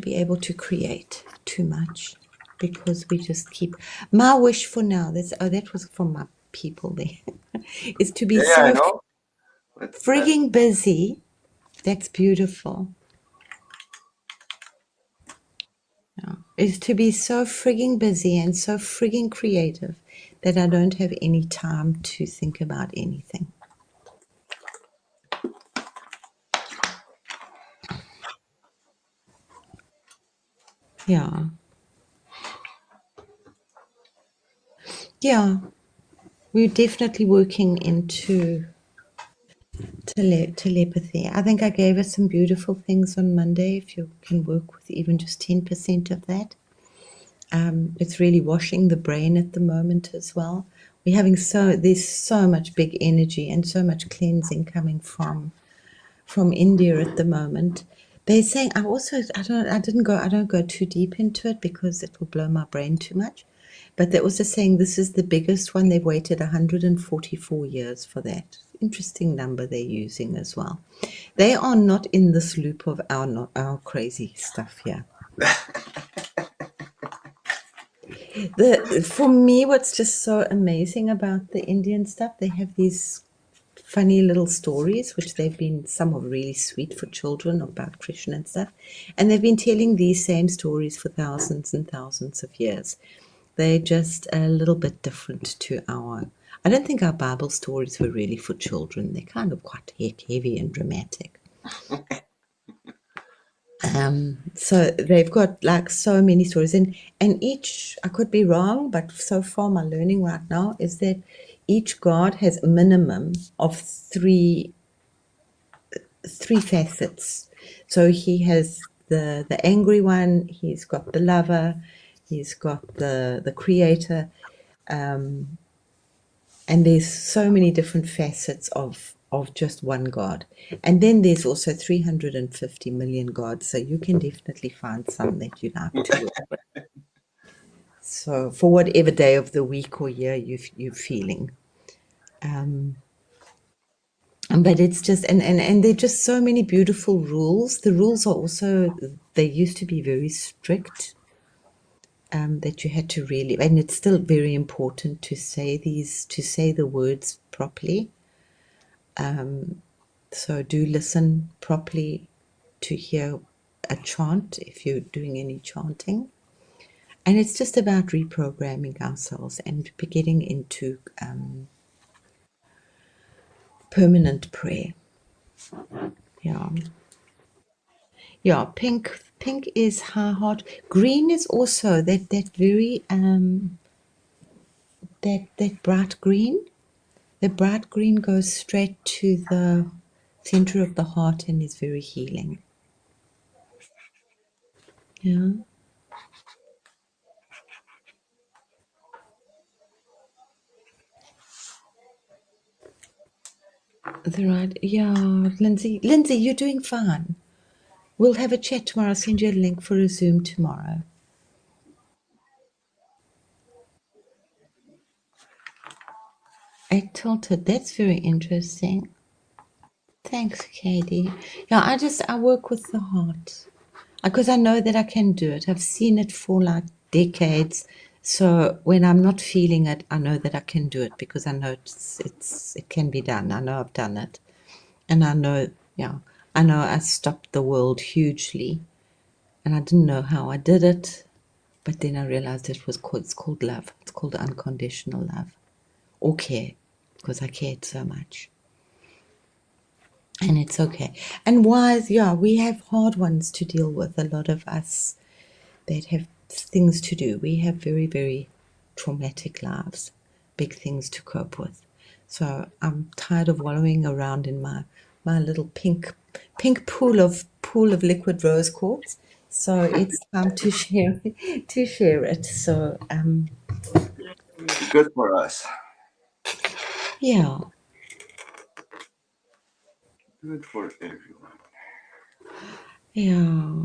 be able to create too much. Because we just keep. My wish for now. That was from my people there. Is to be yeah, I so know. It's that. frigging busy. That's beautiful. Yeah. Is to be so frigging busy and so frigging creative that I don't have any time to think about anything. Yeah. Yeah. We're definitely working into telepathy. I think I gave us some beautiful things on Monday. If you can work with even just 10% of that, it's really washing the brain at the moment as well. We're having there's so much big energy and so much cleansing coming from India at the moment. They're saying I don't go too deep into it because it will blow my brain too much. But they're also saying this is the biggest one. They've waited 144 years for that. Interesting number they're using as well. They are not in this loop of our crazy stuff here. For me, what's just so amazing about the Indian stuff, they have these funny little stories, which some are really sweet for children about Krishna and stuff. And they've been telling these same stories for thousands and thousands of years. They're just a little bit different to I don't think our Bible stories were really for children. They're kind of quite heavy and dramatic. So they've got like so many stories, and each, I could be wrong, but so far my learning right now is that each god has a minimum of three facets. So he has the angry one, he's got the lover, he's got the creator, and there's so many different facets of just one god. And then there's also 350 million gods, so you can definitely find some that you like to work with. So for whatever day of the week or year you're feeling. But it's just and there are just so many beautiful rules. The rules are also, they used to be very strict, that you had to really, and it's still very important to say the words properly. So do listen properly to hear a chant if you're doing any chanting. And it's just about reprogramming ourselves and getting into permanent prayer. Yeah. Yeah, pink is high heart. Green is also that very that bright green. The bright green goes straight to the center of the heart and is very healing. Yeah. The right, yeah, Lindsay. Lindsay, you're doing fine. We'll have a chat tomorrow. I'll send you a link for a Zoom tomorrow. I tilted. That's very interesting. Thanks, Katie. Yeah, I work with the heart because I know that I can do it. I've seen it for like decades. So when I'm not feeling it, I know that I can do it because I know it can be done. I know I've done it, and I know, yeah, I know I stopped the world hugely and I didn't know how I did it, but then I realized it's called love. It's called unconditional love or care, because I cared so much. And it's okay. And wise, yeah, we have hard ones to deal with. A lot of us that have things to do. We have very, very traumatic lives, big things to cope with. So I'm tired of wallowing around in my little pink pool of liquid rose quartz. So it's time to share it. So Good for us. yeah. Good for everyone. Yeah.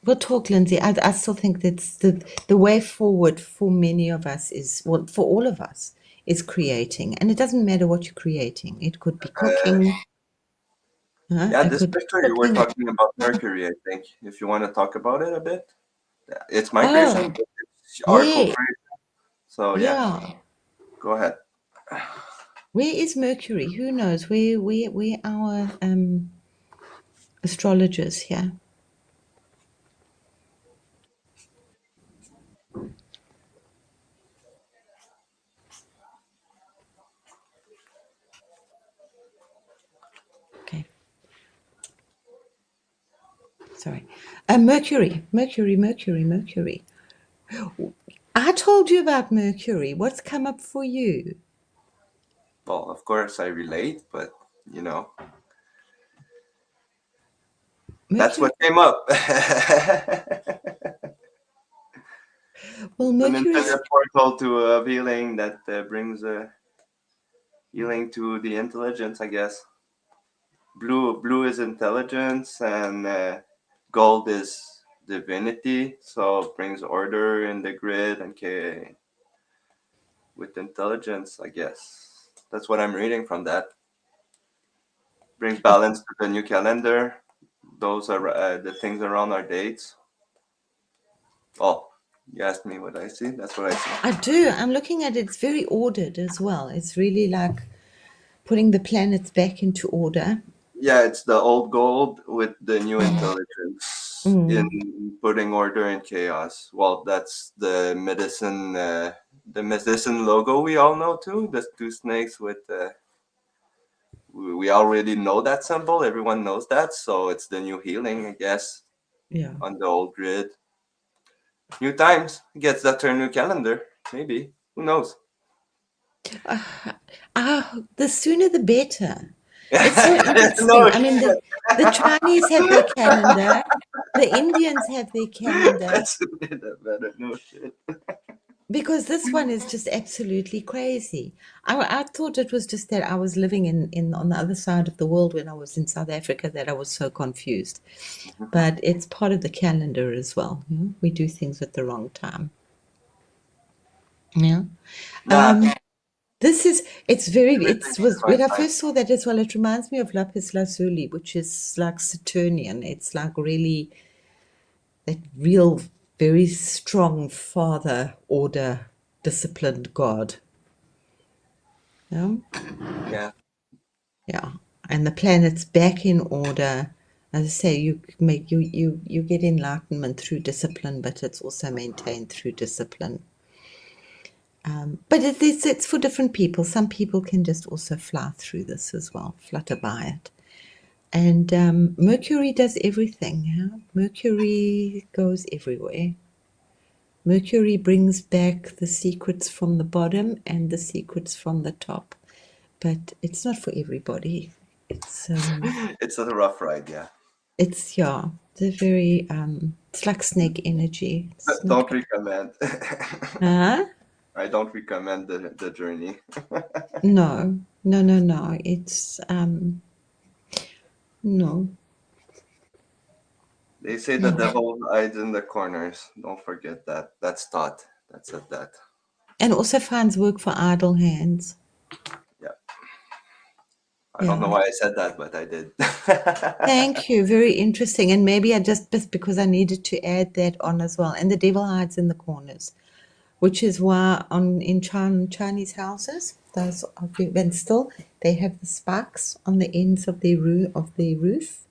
We'll talk, Lindsay. I still think that's the way forward for many of us is, well, for all of us, is creating. And it doesn't matter what you're creating. It could be Uh, cooking. yeah, It this could be picture you were cooking. talking about Mercury, I think. If you want to talk about it a bit, it's my Oh, creation, but it's our yeah, co-creation. So yeah, yeah. go ahead. Where is Mercury? Who knows? Where our astrologers here? Okay, sorry. Mercury. I told you about Mercury. What's come up for you? Well, of course I relate, but you know, that's Mercury. what came up. Well, An Mercury's infinite portal to a healing that brings healing to the intelligence, I guess. Blue is intelligence, and gold is divinity. So it brings order in the grid and with intelligence, I guess. That's what I'm reading from that. Brings balance to the new calendar. Those are the things around our dates. Oh, you asked me what I see. That's what I see. I do. I'm looking at it. It's very ordered as well. It's really like putting the planets back into order. Yeah, it's the old gold with the new intelligence in Mm, putting order in chaos. Well, that's the medicine logo we all know too. The two snakes with we already know that symbol. Everyone knows that, so it's the new healing, I guess, yeah. on the old grid. New times, I guess that's our new calendar. Maybe, who knows? The sooner the better. It's so No interesting. I mean, shit. the Chinese have their calendar, the Indians have their calendar, That's a bit better. No shit. because this one is just absolutely crazy. I thought it was just that I was living in on the other side of the world when I was in South Africa that I was so confused. But it's part of the calendar as well. You know? We do things at the wrong time. Yeah. Nah, It's very, everything it is was, quite when I fine. first saw that as well, it reminds me of lapis lazuli, which is like Saturnian. It's like really that real, very strong father, order, disciplined God. Yeah. Yeah. Yeah. And the planet's back in order. As I say, you get enlightenment through discipline, but it's also maintained through discipline. But it's for different people. Some people can just also fly through this as well, flutter by it. And Mercury does everything. Yeah? Mercury goes everywhere. Mercury brings back the secrets from the bottom and the secrets from the top. But it's not for everybody. It's a rough ride, yeah. Yeah, they're very it's like snake energy. It's not Don't good. recommend. Huh? I don't recommend the journey. No, no, no, no. It's no. They say the Yeah. devil hides in the corners. Don't forget that. That's taught. That's at that. And also finds work for idle hands. Yeah. I don't know Yeah. why I said that, but I did. Thank you. Very interesting. And maybe I just because I needed to add that on as well. And the devil hides in the corners, which is why Chinese houses Those are and still they have the spikes on the ends of the roof,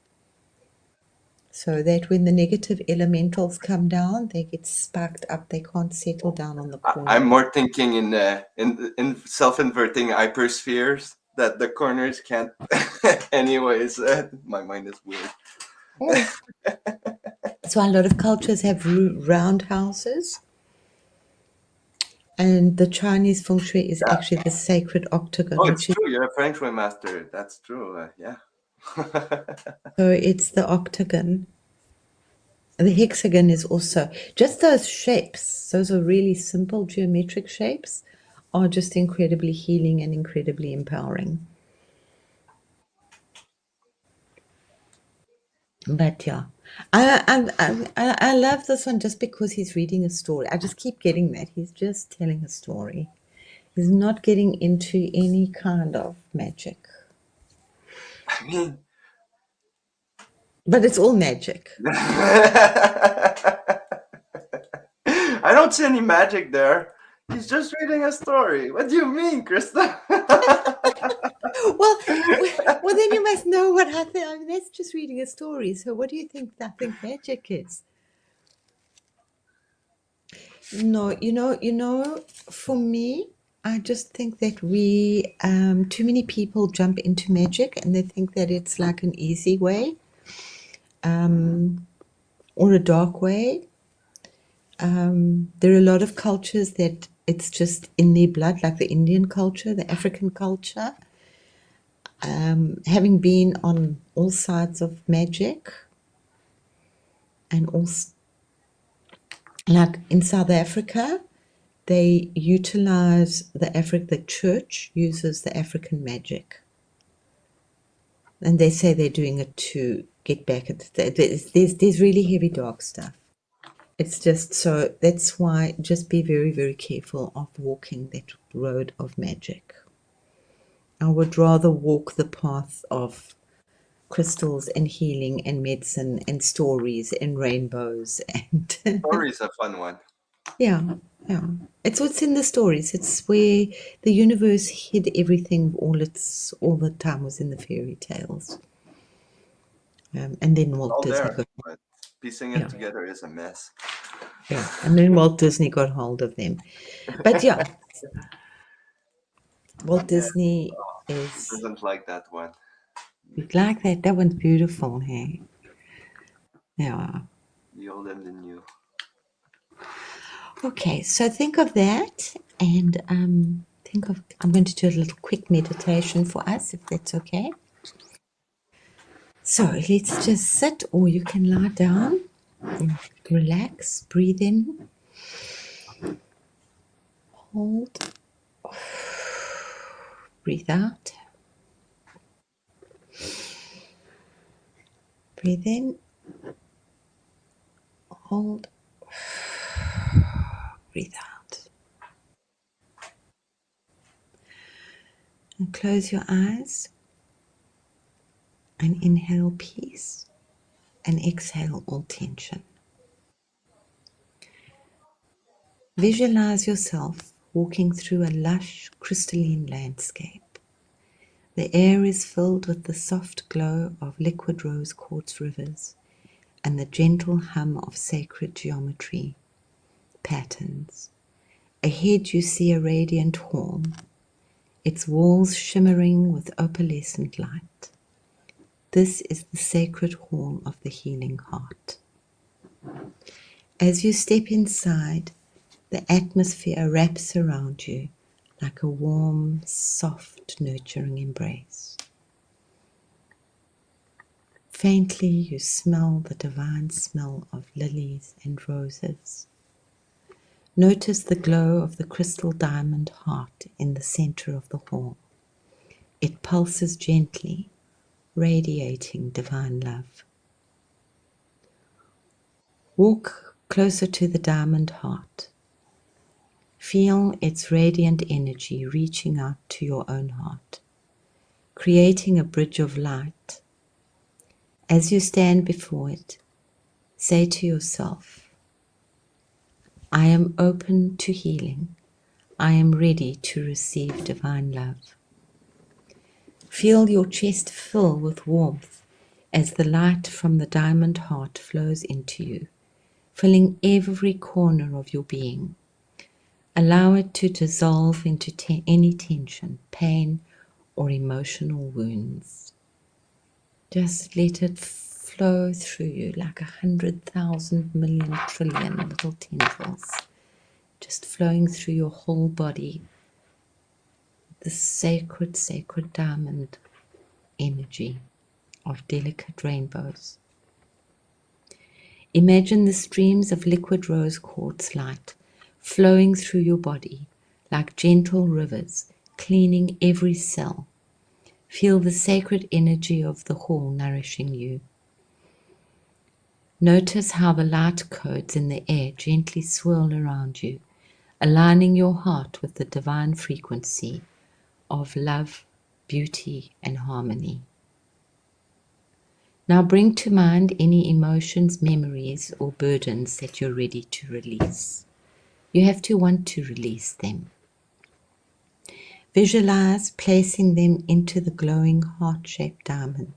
so that when the negative elementals come down, they get spiked up. They can't settle down on the corner. I'm more thinking in self-inverting hyperspheres that the corners can't. Anyways, my mind is weird. Oh. So a lot of cultures have round houses, and the Chinese feng shui is Yeah. actually the sacred octagon, Oh, it's which is true. You're a Feng Shui master. That's true. Yeah. so it's the octagon. The hexagon is also just those shapes. Those are really simple geometric shapes, are just incredibly healing and incredibly empowering. But yeah, I love this one just because he's reading a story. I just keep getting that he's just telling a story. He's not getting into any kind of magic, I mean, but it's all magic. I don't see any magic there. He's just reading a story. What do you mean, Krista? Well, well, then you must know what I think. I mean, that's just reading a story. So, what do you think? I think magic is. No, for me, I just think that too many people jump into magic and they think that it's like an easy way, or a dark way. There are a lot of cultures that it's just in their blood, like the Indian culture, the African culture. Having been on all sides of magic, and also, like in South Africa, they utilize the church uses the African magic, and they say they're doing it to get back at there's really heavy dark stuff. It's just so that's why just be very, very careful of walking that road of magic. I would rather walk the path of crystals and healing and medicine and stories and rainbows and Story's a fun one. yeah, yeah. It's what's in the stories. It's where the universe hid everything. All the time was in the fairy tales. And then Walt All Disney there, got but piecing yeah, it together is a mess. yeah. And then Walt Disney got hold of them. But yeah, Walt Yeah, Disney is doesn't like that one. you'd like that. That one's beautiful, hey? Yeah. The old and the new. Okay, so think of that and I'm going to do a little quick meditation for us, if that's okay. So let's just sit, or you can lie down, relax, breathe in, hold, breathe out, breathe in, hold, breathe out. And close your eyes and inhale peace and exhale all tension. Visualize yourself walking through a lush, crystalline landscape. The air is filled with the soft glow of liquid rose quartz rivers and the gentle hum of sacred geometry, patterns. Ahead you see a radiant hall, its walls shimmering with opalescent light. This is the sacred hall of the healing heart. As you step inside, the atmosphere wraps around you like a warm, soft, nurturing embrace. Faintly you smell the divine smell of lilies and roses. Notice the glow of the crystal diamond heart in the center of the hall. It pulses gently, radiating divine love. Walk closer to the diamond heart. Feel its radiant energy reaching out to your own heart, creating a bridge of light. As you stand before it, say to yourself, I am open to healing. I am ready to receive divine love. Feel your chest fill with warmth as the light from the diamond heart flows into you, filling every corner of your being. Allow it to dissolve into any tension, pain, or emotional wounds. Just let it flow through you like 100,000 million trillion little tendrils, just flowing through your whole body. The sacred, sacred diamond energy of delicate rainbows. Imagine the streams of liquid rose quartz light flowing through your body like gentle rivers, cleaning every cell. Feel the sacred energy of the hall nourishing you. Notice how the light codes in the air gently swirl around you, aligning your heart with the divine frequency of love, beauty, and harmony. Now bring to mind any emotions, memories, or burdens that you're ready to release. You have to want to release them. Visualize placing them into the glowing heart-shaped diamond.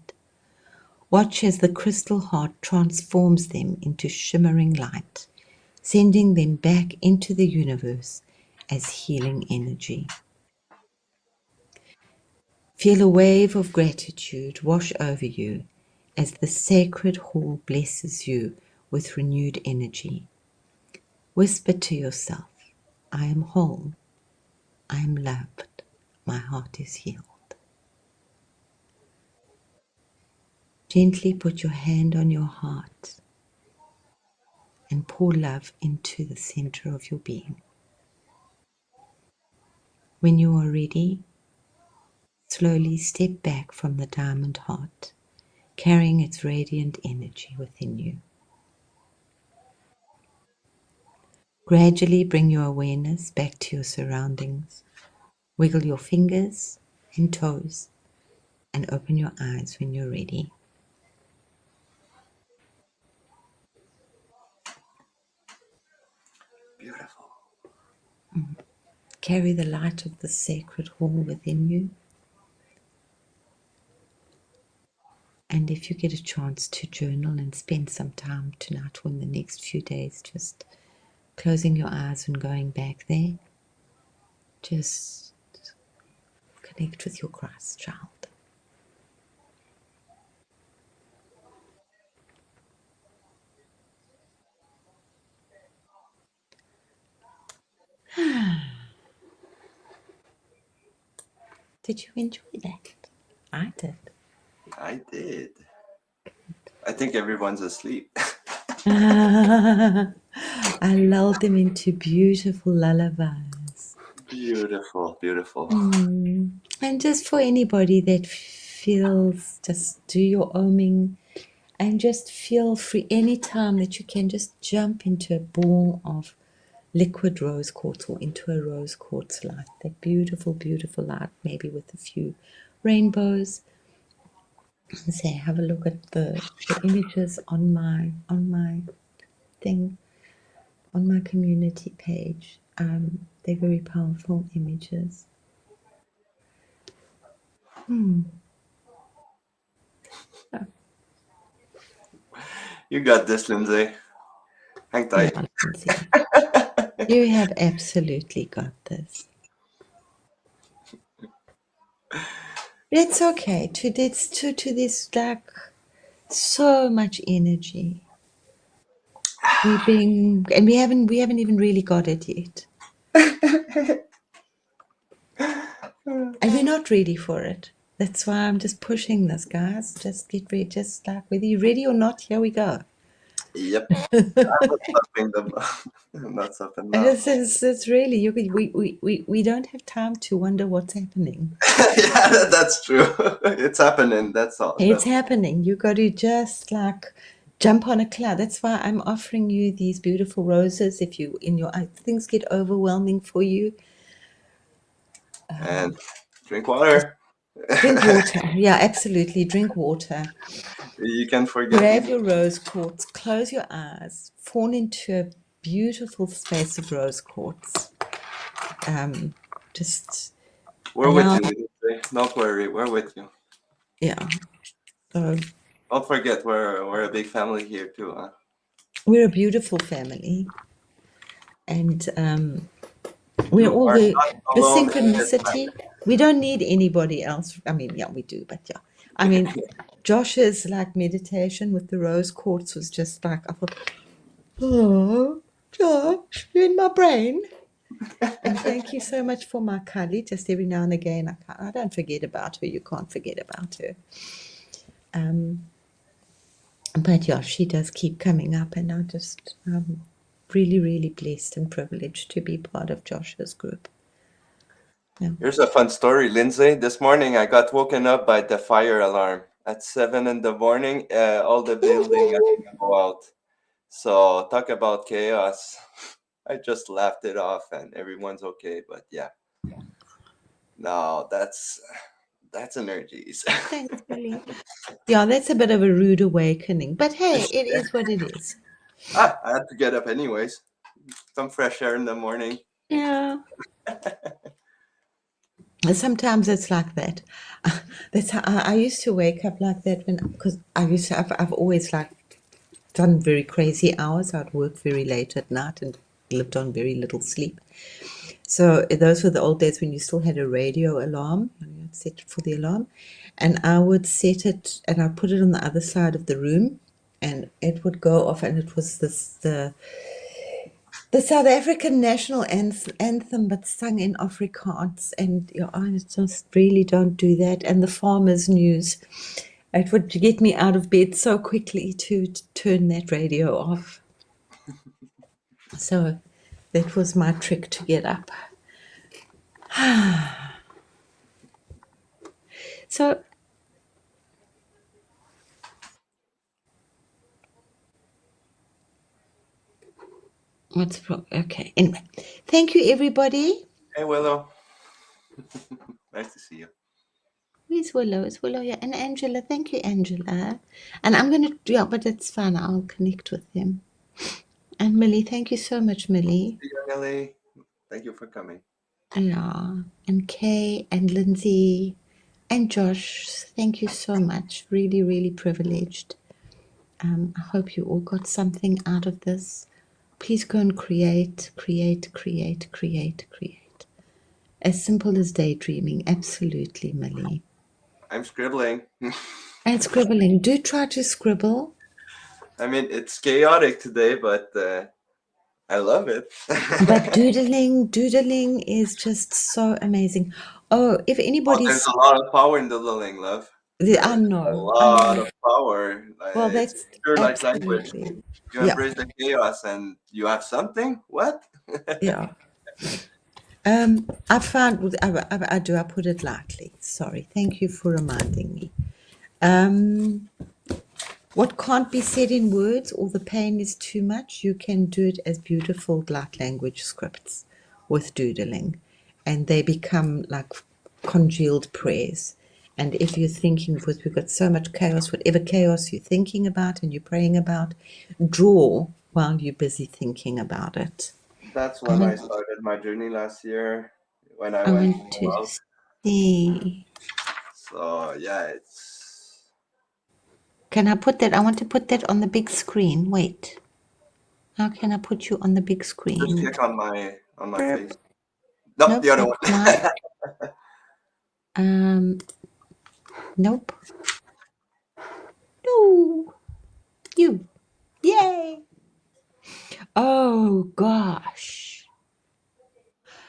Watch as the crystal heart transforms them into shimmering light, sending them back into the universe as healing energy. Feel a wave of gratitude wash over you as the sacred hall blesses you with renewed energy. Whisper to yourself, I am whole, I am loved, my heart is healed. Gently put your hand on your heart and pour love into the center of your being. When you are ready, slowly step back from the diamond heart, carrying its radiant energy within you. Gradually bring your awareness back to your surroundings. Wiggle your fingers and toes and open your eyes when you're ready. Beautiful. Carry the light of the sacred hall within you. And if you get a chance to journal and spend some time tonight or in the next few days just closing your eyes and going back there, just connect with your Christ child. Did you enjoy that? I did. I did. I think everyone's asleep. I lulled them into beautiful lullabies. Beautiful, beautiful. And just for anybody that feels, just do your oming and just feel free anytime that you can just jump into a ball of liquid rose quartz or into a rose quartz light. That beautiful, beautiful light, maybe with a few rainbows. And say, have a look at the images on my thing, on my community page. They're very powerful images. You got this, Lindsay. Hang tight. Yeah, Lindsay. You have absolutely got this. It's okay. To this like so much energy. And we haven't even really got it yet. And we're not ready for it. That's why I'm just pushing this, guys. Just get ready. Just like whether you're ready or not, here we go. Yep. I'm not stopping them. I'm not stopping now. It's really we don't have time to wonder what's happening. Yeah, that's true. It's happening. That's all. It's happening. You got to just like jump on a cloud. That's why I'm offering you these beautiful roses. If you things get overwhelming for you, And drink water. drink water. Yeah, absolutely. Drink water. You can forget Grab me. your rose quartz. Close your eyes. Fall into a beautiful space of rose quartz. just We're with allow, you, Lindsay. Don't worry, we're with you. yeah. So Don't forget, we're a big family here too, huh? we're a beautiful family, and we're You all are not the alone in this synchronicity. We don't need anybody else. I mean, yeah, we do, but yeah. I mean, Josh's like meditation with the rose quartz was just like I thought, oh, Josh, you're in my brain. And thank you so much for my Kali. Just every now and again, I don't forget about her. You can't forget about her. But yeah, she does keep coming up, and I just really, really blessed and privileged to be part of Josh's group. Yeah. Here's a fun story, Lindsay. This morning I got woken up by the fire alarm at 7 in the morning. All the building had to go out. So talk about chaos. I just laughed it off, and everyone's okay. But yeah, no, that's energies. Thanks, Millie. Yeah, that's a bit of a rude awakening, but hey, it is what it is. I had to get up anyways. Some fresh air in the morning. Yeah. Sometimes it's like that. That's how I used to wake up like that because I've always like done very crazy hours. I'd work very late at night and lived on very little sleep. So those were the old days when you still had a radio alarm. You'd set it for the alarm, and I would set it and I'd put it on the other side of the room, and it would go off, and it was the South African national anthem, but sung in Afrikaans, and I just really don't do that. And the farmers' news, it would get me out of bed so quickly to turn that radio off. So that was my trick to get up. So okay? Anyway, thank you, everybody. Hey Willow, nice to see you. Where's Willow? Is Willow here? And Angela, thank you, Angela. And I'm gonna but it's fine. I'll connect with them. And Millie, thank you so much, Millie. See you, Nelly. Thank you for coming. Yeah, and Kay and Lindsay and Josh, thank you so much. Really, really privileged. I hope you all got something out of this. Please go and create, create, create, create, create. As simple as daydreaming, absolutely, Millie. I'm scribbling. And scribbling. Do try to scribble. I mean, it's chaotic today, but I love it. But doodling is just so amazing. Oh, if Oh, there's anybody's, a lot of power in the doodling, love. I There's a know, I lot know. of power. Well, It's that's pure like language. absolutely, You yeah, embrace the chaos and you have something? What? yeah. I found, I do, I put it lightly. Sorry. Thank you for reminding me. What can't be said in words or the pain is too much, you can do it as beautiful light language scripts with doodling, and they become like congealed prayers. And if you're thinking, because we've got so much chaos, whatever chaos you're thinking about and you're praying about, draw while you're busy thinking about it. That's I when I want, started my journey last year when I I went to want the to world. see. So yeah, it's Can I put that? I want to put that on the big screen. Wait. How can I put you on the big just screen? click on my Burp. face. No, Nope, the other that's one. mine. Nope. No. You. Yay. Oh gosh.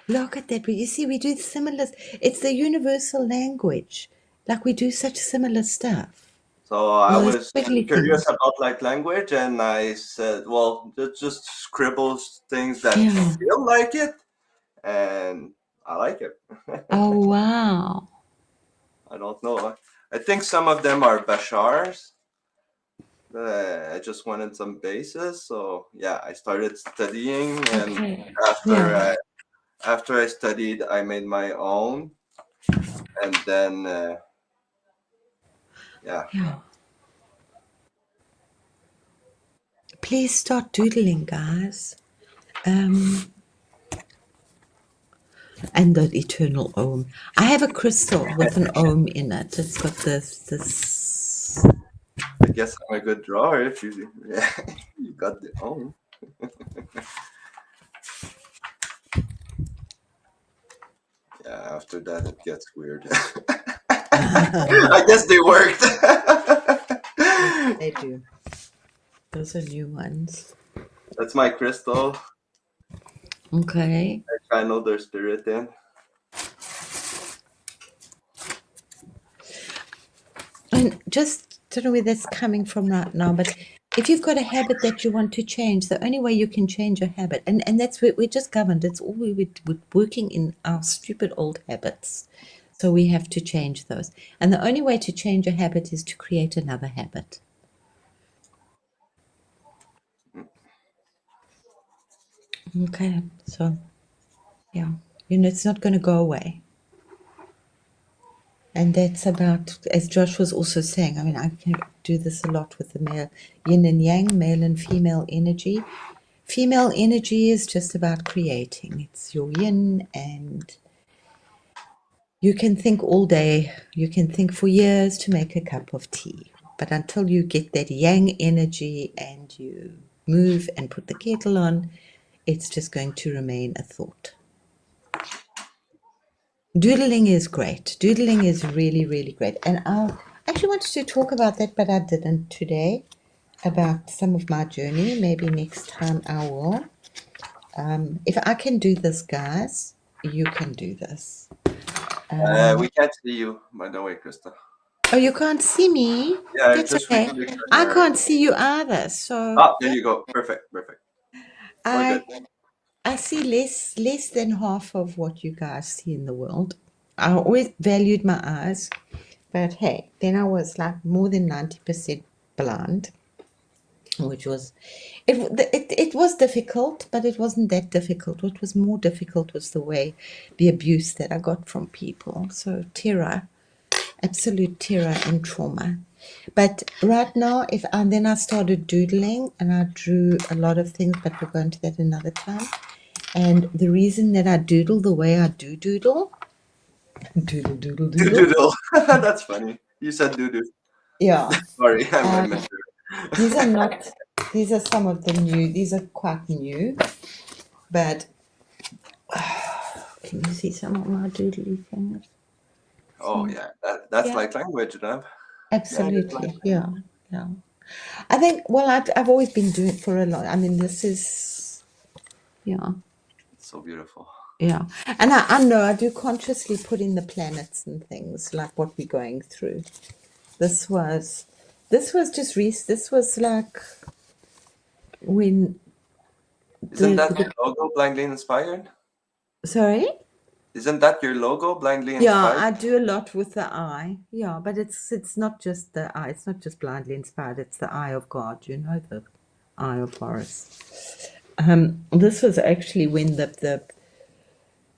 Look at that. But you see, we do similar. It's the universal language. Like we do such similar stuff. So I Those was squiggly curious things. about like language, and I said, well, just scribble things that Yeah. feel like it, and I like it. Oh wow. I don't know. I think some of them are Bashar's. I just wanted some basis, so yeah, I started studying, and Okay. after Yeah. I, after I studied, I made my own, and then yeah, Yeah. Please start doodling, guys. Um, And the eternal Om. I have a crystal with an Om in it. It's got this. I guess I'm a good drawer if you yeah, you got the own. Yeah, after that it gets weird. I guess they worked. They do. Those are new ones. That's my crystal. Okay. I channel their spirit in. And just don't know where that's coming from right now, but if you've got a habit that you want to change, the only way you can change a habit, and that's where we're just governed. It's all we're working in our stupid old habits. So we have to change those. And the only way to change a habit is to create another habit. Okay. So, yeah, it's not going to go away. And that's about, as Josh was also saying, I mean, I can do this a lot with the male, yin and yang, male and female energy. Female energy is just about creating. It's your yin, and you can think all day, you can think for years to make a cup of tea. But until you get that yang energy and you move and put the kettle on, it's just going to remain a thought. Doodling is great. Doodling is really, really great. And I actually wanted to talk about that, but I didn't today, about some of my journey. Maybe next time I will. If I can do this, guys, you can do this. We can't see you, by the way, Krista. Oh, you can't see me? Yeah, That's just okay. refresh I your. can't see you either. So Oh, there you go. Perfect, perfect. We're good. I see less than half of what you guys see in the world. I always valued my eyes, but hey, then I was like more than 90% blind, which was it was difficult, but it wasn't that difficult. What was more difficult was the abuse that I got from people. So terror, absolute terror and trauma. But right now, then I started doodling, and I drew a lot of things, but we'll go into that another time. And the reason that I doodle the way I doodle, Doodle. That's funny. You said doo doo. yeah. Sorry, I meant These are not. These are some of the new. These are quite new, but can you see some of my doodly things? Oh yeah, that's Yeah. like language, huh? Absolutely, yeah, yeah. I think. Well, I've always been doing it for a lot. I mean, this is, yeah. It's so beautiful. Yeah, and I know I do consciously put in the planets and things like what we're going through. This was just this was like when Isn't that the your logo, blindly inspired? sorry. Isn't that your logo, blindly Yeah, inspired? I do a lot with the eye. Yeah, but it's not just the eye. It's not just blindly inspired. It's the eye of God. The eye of Horus. This was actually when the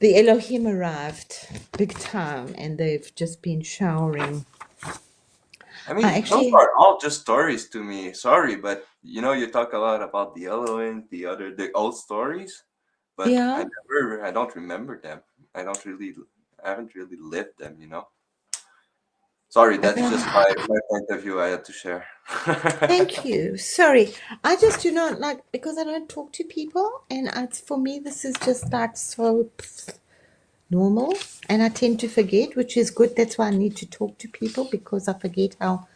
Elohim arrived, big time, and they've just been showering. I I mean, those actually, are all just stories to me. Sorry, but you talk a lot about the Elohim, the old stories, but yeah. I don't remember them. I haven't really lived them. Sorry, that's just my point of view I had to share. Thank you. Sorry, I just do not like because I don't talk to people, and for me this is just like so normal, and I tend to forget, which is good. That's why I need to talk to people because I forget how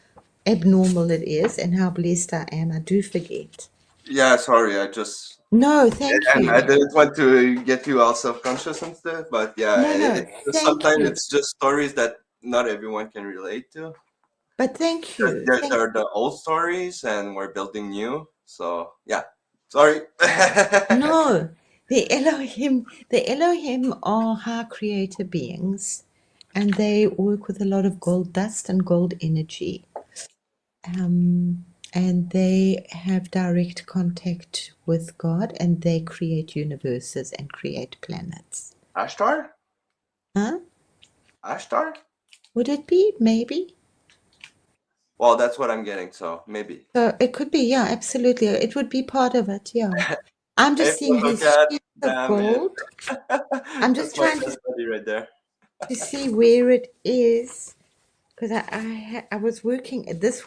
abnormal it is and how blessed I am. I do forget. Yeah, sorry, No, thank and I you. didn't want to get you all self-conscious and stuff, but yeah, No, no, it's just thank sometimes you. it's just stories that not everyone can relate to. But thank Because you. there are the old stories and we're building new. So yeah, sorry. No, the Elohim are high creator beings, and they work with a lot of gold dust and gold energy. And they have direct contact with God, and they create universes and create planets. Ashtar? Huh? Ashtar? Would it be? Maybe. Well, that's what I'm getting, so maybe. So it could be, yeah, absolutely. It would be part of it, yeah. I'm Hey, just seeing these cat, sheets of damn it. gold. I'm just That's my trying best buddy right there. to see where it is because I was working this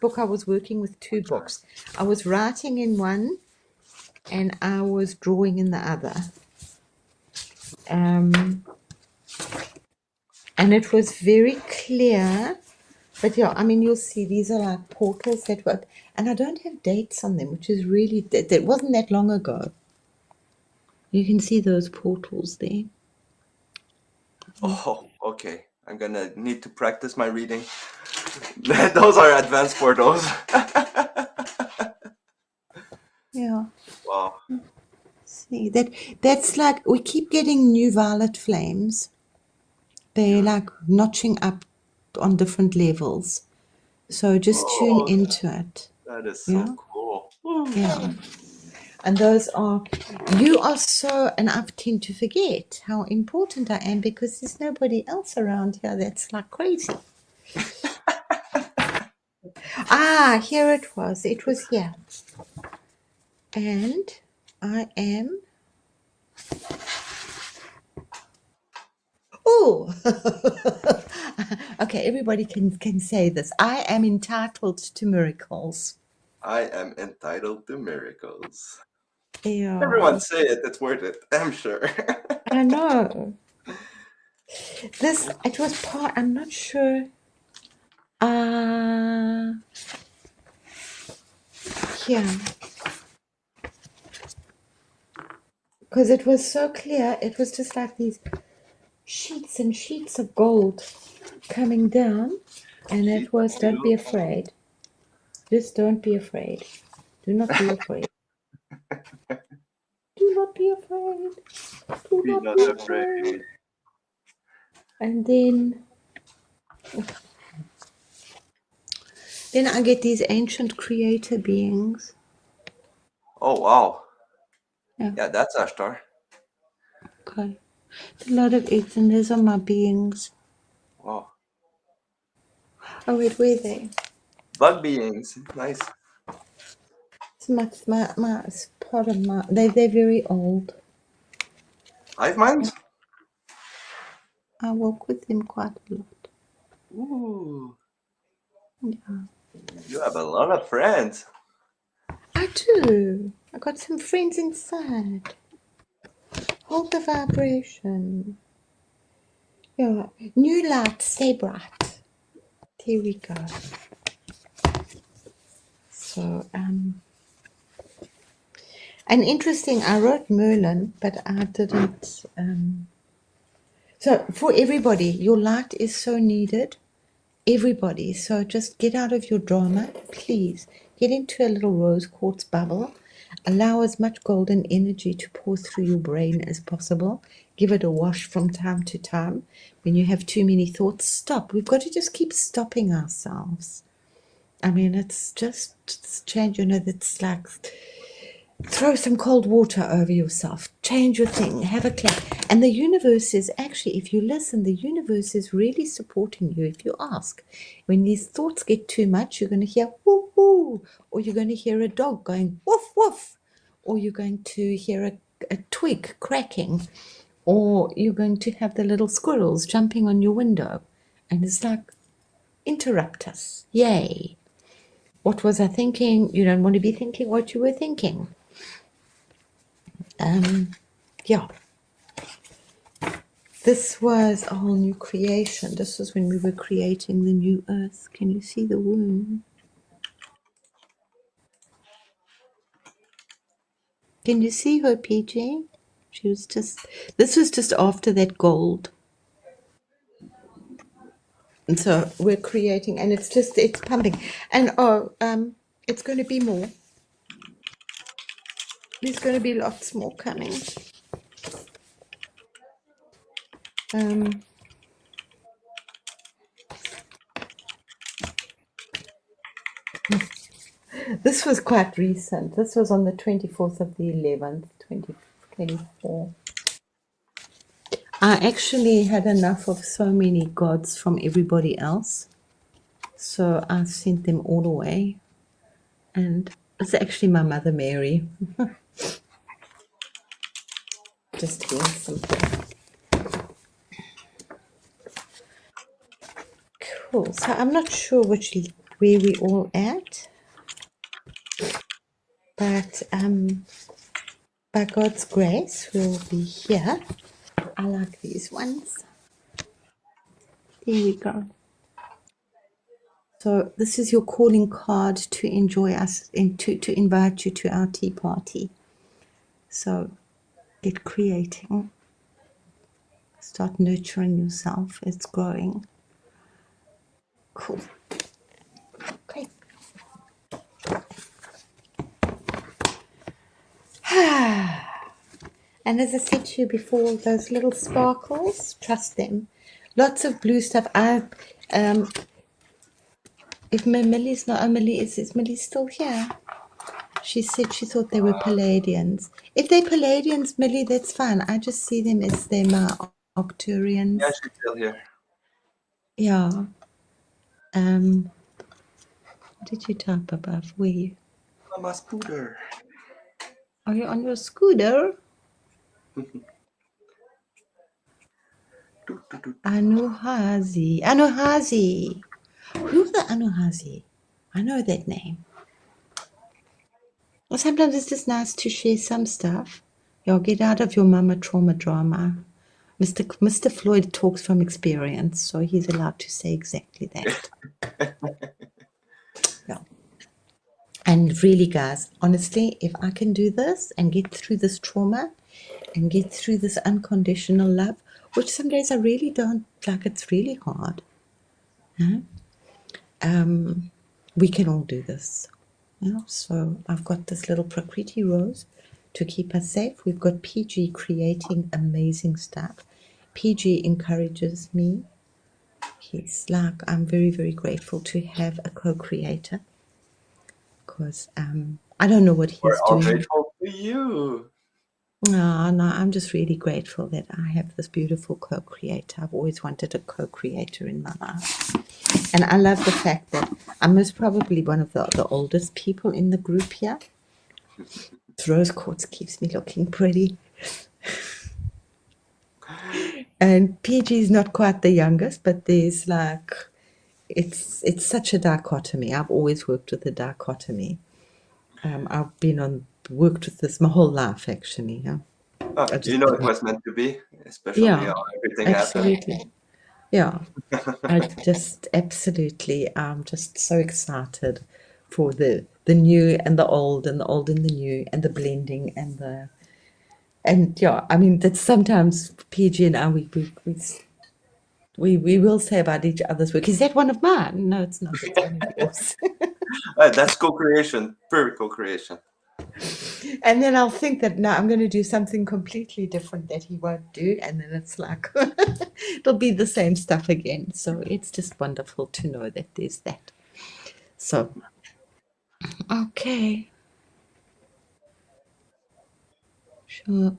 book. I was working with two books. I was writing in one and I was drawing in the other. And it was very clear. But yeah, I mean, you'll see these are like portals that were, and I don't have dates on them, which is really, that wasn't that long ago. You can see those portals there. Oh, okay. I'm gonna need to practice my reading. Those are advanced portals. Yeah. Wow. See that's like we keep getting new violet flames. They're like notching up on different levels. So just tune Oh, into it. that is so Yeah. cool. Yeah. And those are, you are so, and I tend to forget how important I am because there's nobody else around here that's like crazy. Ah, here it was. It was here. And I am, oh, okay, everybody can say this. I am entitled to miracles. I am entitled to miracles. Yeah, Everyone say it, it's worth it, I'm sure. I know. This, it was part, I'm not sure. Yeah. Because it was so clear, it was just like these sheets and sheets of gold coming down, and it Sheep was, don't be too. afraid. Just don't be afraid. Do not be afraid. Do not be afraid. Do Be not not be afraid. afraid. And then I get these ancient creator beings. Oh, wow. Yeah, Yeah, that's our star. okay. A lot of eggs, and those are my beings. Wow. Oh wait, where are they? Bug beings. Nice. It's it's part of my. They're very old. Hive minds? I work with them quite a lot. Ooh. Yeah. You have a lot of friends. I do. I got some friends inside. Hold the vibration. Yeah. New light, stay bright. Here we go. So, and interesting, I wrote Merlin, but I didn't. So, for everybody, your light is so needed. Everybody. So, just get out of your drama, please. Get into a little rose quartz bubble. Allow as much golden energy to pour through your brain as possible. Give it a wash from time to time. When you have too many thoughts, stop. We've got to just keep stopping ourselves. I mean, it's change, that's like throw some cold water over yourself, change your thing, have a clap. And the universe is actually, if you listen, the universe is really supporting you if you ask. When these thoughts get too much, you're going to hear woo woo, or you're going to hear a dog going woof woof, or you're going to hear a twig cracking, or you're going to have the little squirrels jumping on your window. And it's like, interrupt us. Yay. What was I thinking? You don't want to be thinking what you were thinking. Yeah. This was a whole new creation. This was when we were creating the new earth. Can you see the womb? Can you see her, PJ? This was just after that gold. And so we're creating, and it's pumping. And it's going to be more. There's going to be lots more coming. This was quite recent. This was on the 24th of the 11th, 2024. I actually had enough of so many gods from everybody else. So I sent them all away. And It's actually my mother, Mary. Just here, something. Cool. So I'm not sure where we all at, but by God's grace, we'll be here. I like these ones. There we go. So this is your calling card to enjoy us and to invite you to our tea party. So get creating. Start nurturing yourself. It's growing. Cool. Okay. And as I said to you before, those little sparkles, trust them. Lots of blue stuff. If Millie's not, is Millie still here? She said she thought they were Palladians. If they're Palladians, Millie, that's fine. I just see them as they're my Octurians. Yeah, she's still here. Yeah. What did you type above? Where you? Mama scooter. Are you on your scooter? Anuhazi. Anuhazi. Who are the Anuhazi? I know that name. Well, sometimes it's just nice to share some stuff. Y'all get out of your mama trauma drama. Mr. Floyd talks from experience, so he's allowed to say exactly that. Yeah. And really, guys, honestly, if I can do this and get through this trauma and get through this unconditional love, which some days I really don't like, it's really hard. Huh? We can all do this. Yeah, so I've got this little Prakriti rose to keep us safe. We've got PG creating amazing stuff. PG encourages me. He's like, I'm very, very grateful to have a co-creator because I don't know what We're he's all doing. grateful for you. No, I'm just really grateful that I have this beautiful co-creator. I've always wanted a co-creator in my life. And I love the fact that I'm most probably one of the oldest people in the group here. Rose quartz keeps me looking pretty. And PG is not quite the youngest, but there's like, it's such a dichotomy. I've always worked with a dichotomy. I've worked with this my whole life, actually. Yeah. Oh, I you know it was meant to be, especially yeah, everything happened. absolutely. Yeah, I just absolutely. I'm just so excited for the new and the old and the old and the new and the blending and yeah. I mean that sometimes PG and I we will say about each other's work. Is that one of mine? No, it's not. It's one of yours. That's co-creation, pure co-creation. And then I'll think that now I'm going to do something completely different that he won't do, and then it's like it'll be the same stuff again. So it's just wonderful to know that there's that. So, okay. Sure.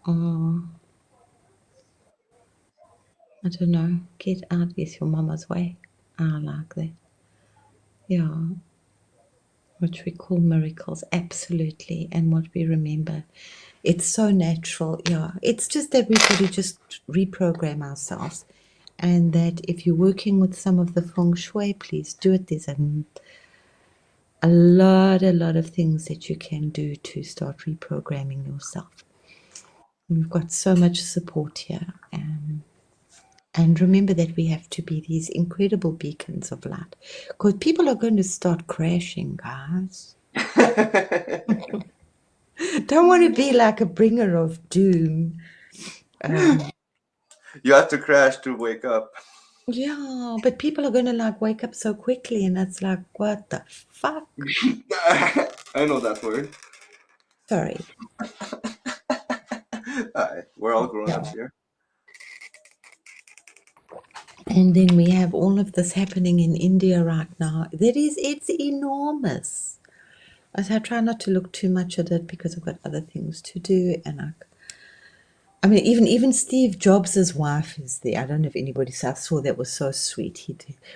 I don't know. Get out with your mama's way. I like that. Yeah. What we call miracles. Absolutely. And what we remember. It's so natural. Yeah. It's just that we've got to just reprogram ourselves. And that if you're working with some of the feng shui, please do it. There's a lot of things that you can do to start reprogramming yourself. We've got so much support here. And remember that we have to be these incredible beacons of light. Because people are going to start crashing, guys. Don't want to be like a bringer of doom. You have to crash to wake up. Yeah, but people are going to like wake up so quickly, and it's like, what the fuck? I know that word. Sorry. We're all grown ups here. And then we have all of this happening in India right now. It's enormous. I try not to look too much at it because I've got other things to do, and I mean, even Steve Jobs' wife is there. I don't know if anybody saw. I saw that was so sweet.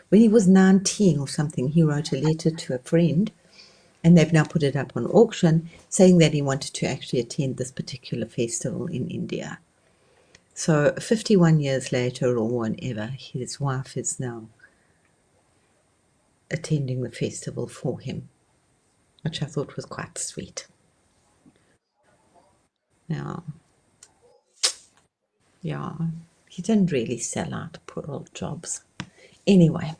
When he was 19 or something, he wrote a letter to a friend, And they've now put it up on auction, saying that he wanted to actually attend this particular festival in India. So 51 years later or whenever, his wife is now attending the festival for him, which I thought was quite sweet. Yeah. Yeah, he didn't really sell out, poor old Jobs. Anyway,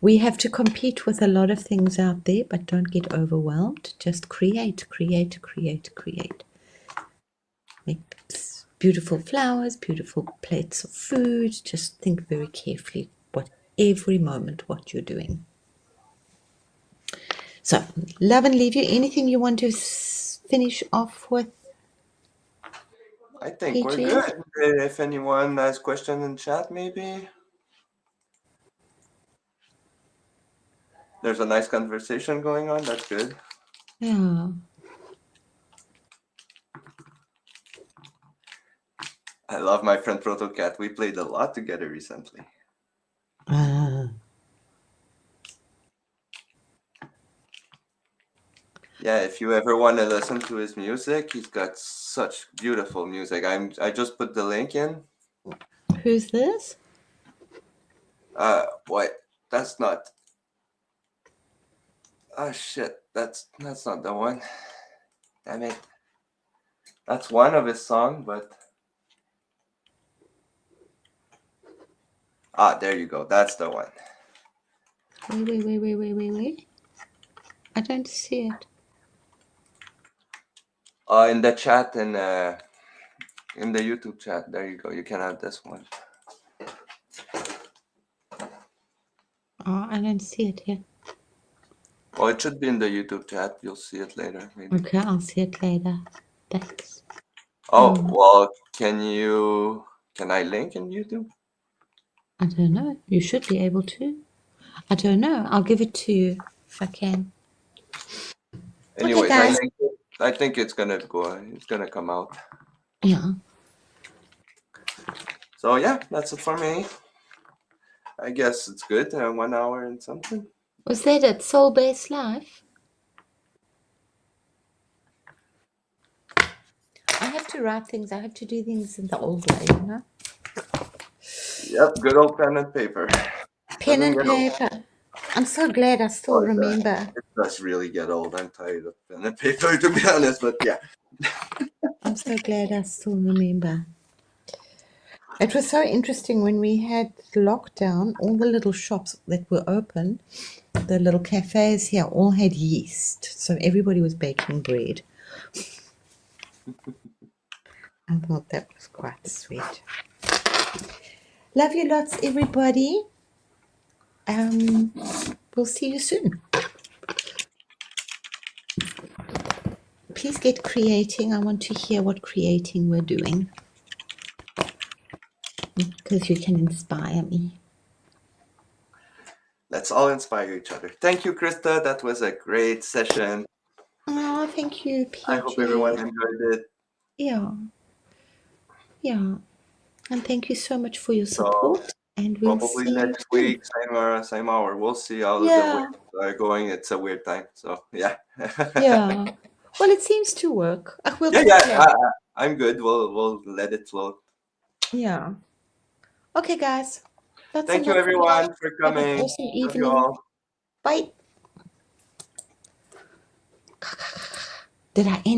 we have to compete with a lot of things out there, but don't get overwhelmed. Just create, create, create, create. Make beautiful flowers, beautiful plates of food. Just think very carefully what every moment what you're doing. So, love and leave you. Anything you want to finish off with? I think we're Peaches? good. If anyone has question in chat, maybe. There's a nice conversation going on. That's good. Yeah. I love my friend Protocat. We played a lot together recently. Yeah, if you ever want to listen to his music, he's got such beautiful music. I just put the link in. Who's this? What? That's not. Oh shit! That's not the one. Damn it. That's one of his songs, but there you go. That's the one. Wait. I don't see it. In the chat and in the YouTube chat, there you go. You can have this one. Oh, I don't see it here. Well, it should be in the YouTube chat. You'll see it later, maybe. Okay, I'll see it later. Thanks. Oh, well, can I link in YouTube? I don't know. You should be able to. I don't know. I'll give it to you if I can. Anyways, okay, guys. I think it's gonna come out. Yeah. So yeah, that's it for me. I guess it's good. 1 hour and something. Was that it? Soul Based Life? I have to write things. I have to do things in the old way, you know? Yep, good old pen and paper. Pen Doesn't and get old. paper. I'm so glad I still remember. It does really get old. I'm tired of pen and paper, to be honest, but yeah. I'm so glad I still remember. It was so interesting when we had lockdown, all the little shops that were open, the little cafes here all had yeast. So everybody was baking bread. I thought that was quite sweet. Love you lots, everybody. We'll see you soon. Please get creating. I want to hear what creating we're doing, because you can inspire me. Let's all inspire each other. Thank you, Christa. That was a great session. Oh, thank you, PJ. I hope everyone enjoyed it. Yeah. And thank you so much for your support. And we'll Probably see you next soon. week, same hour. We'll see how the weeks are going. It's a weird time, so yeah. Yeah. Well, it seems to work. We'll talk Yeah. later. I'm good. We'll let it float. Yeah. Okay, guys. Thank you, everyone, for Have an coming. awesome Love you evening. all. Bye. Did I end?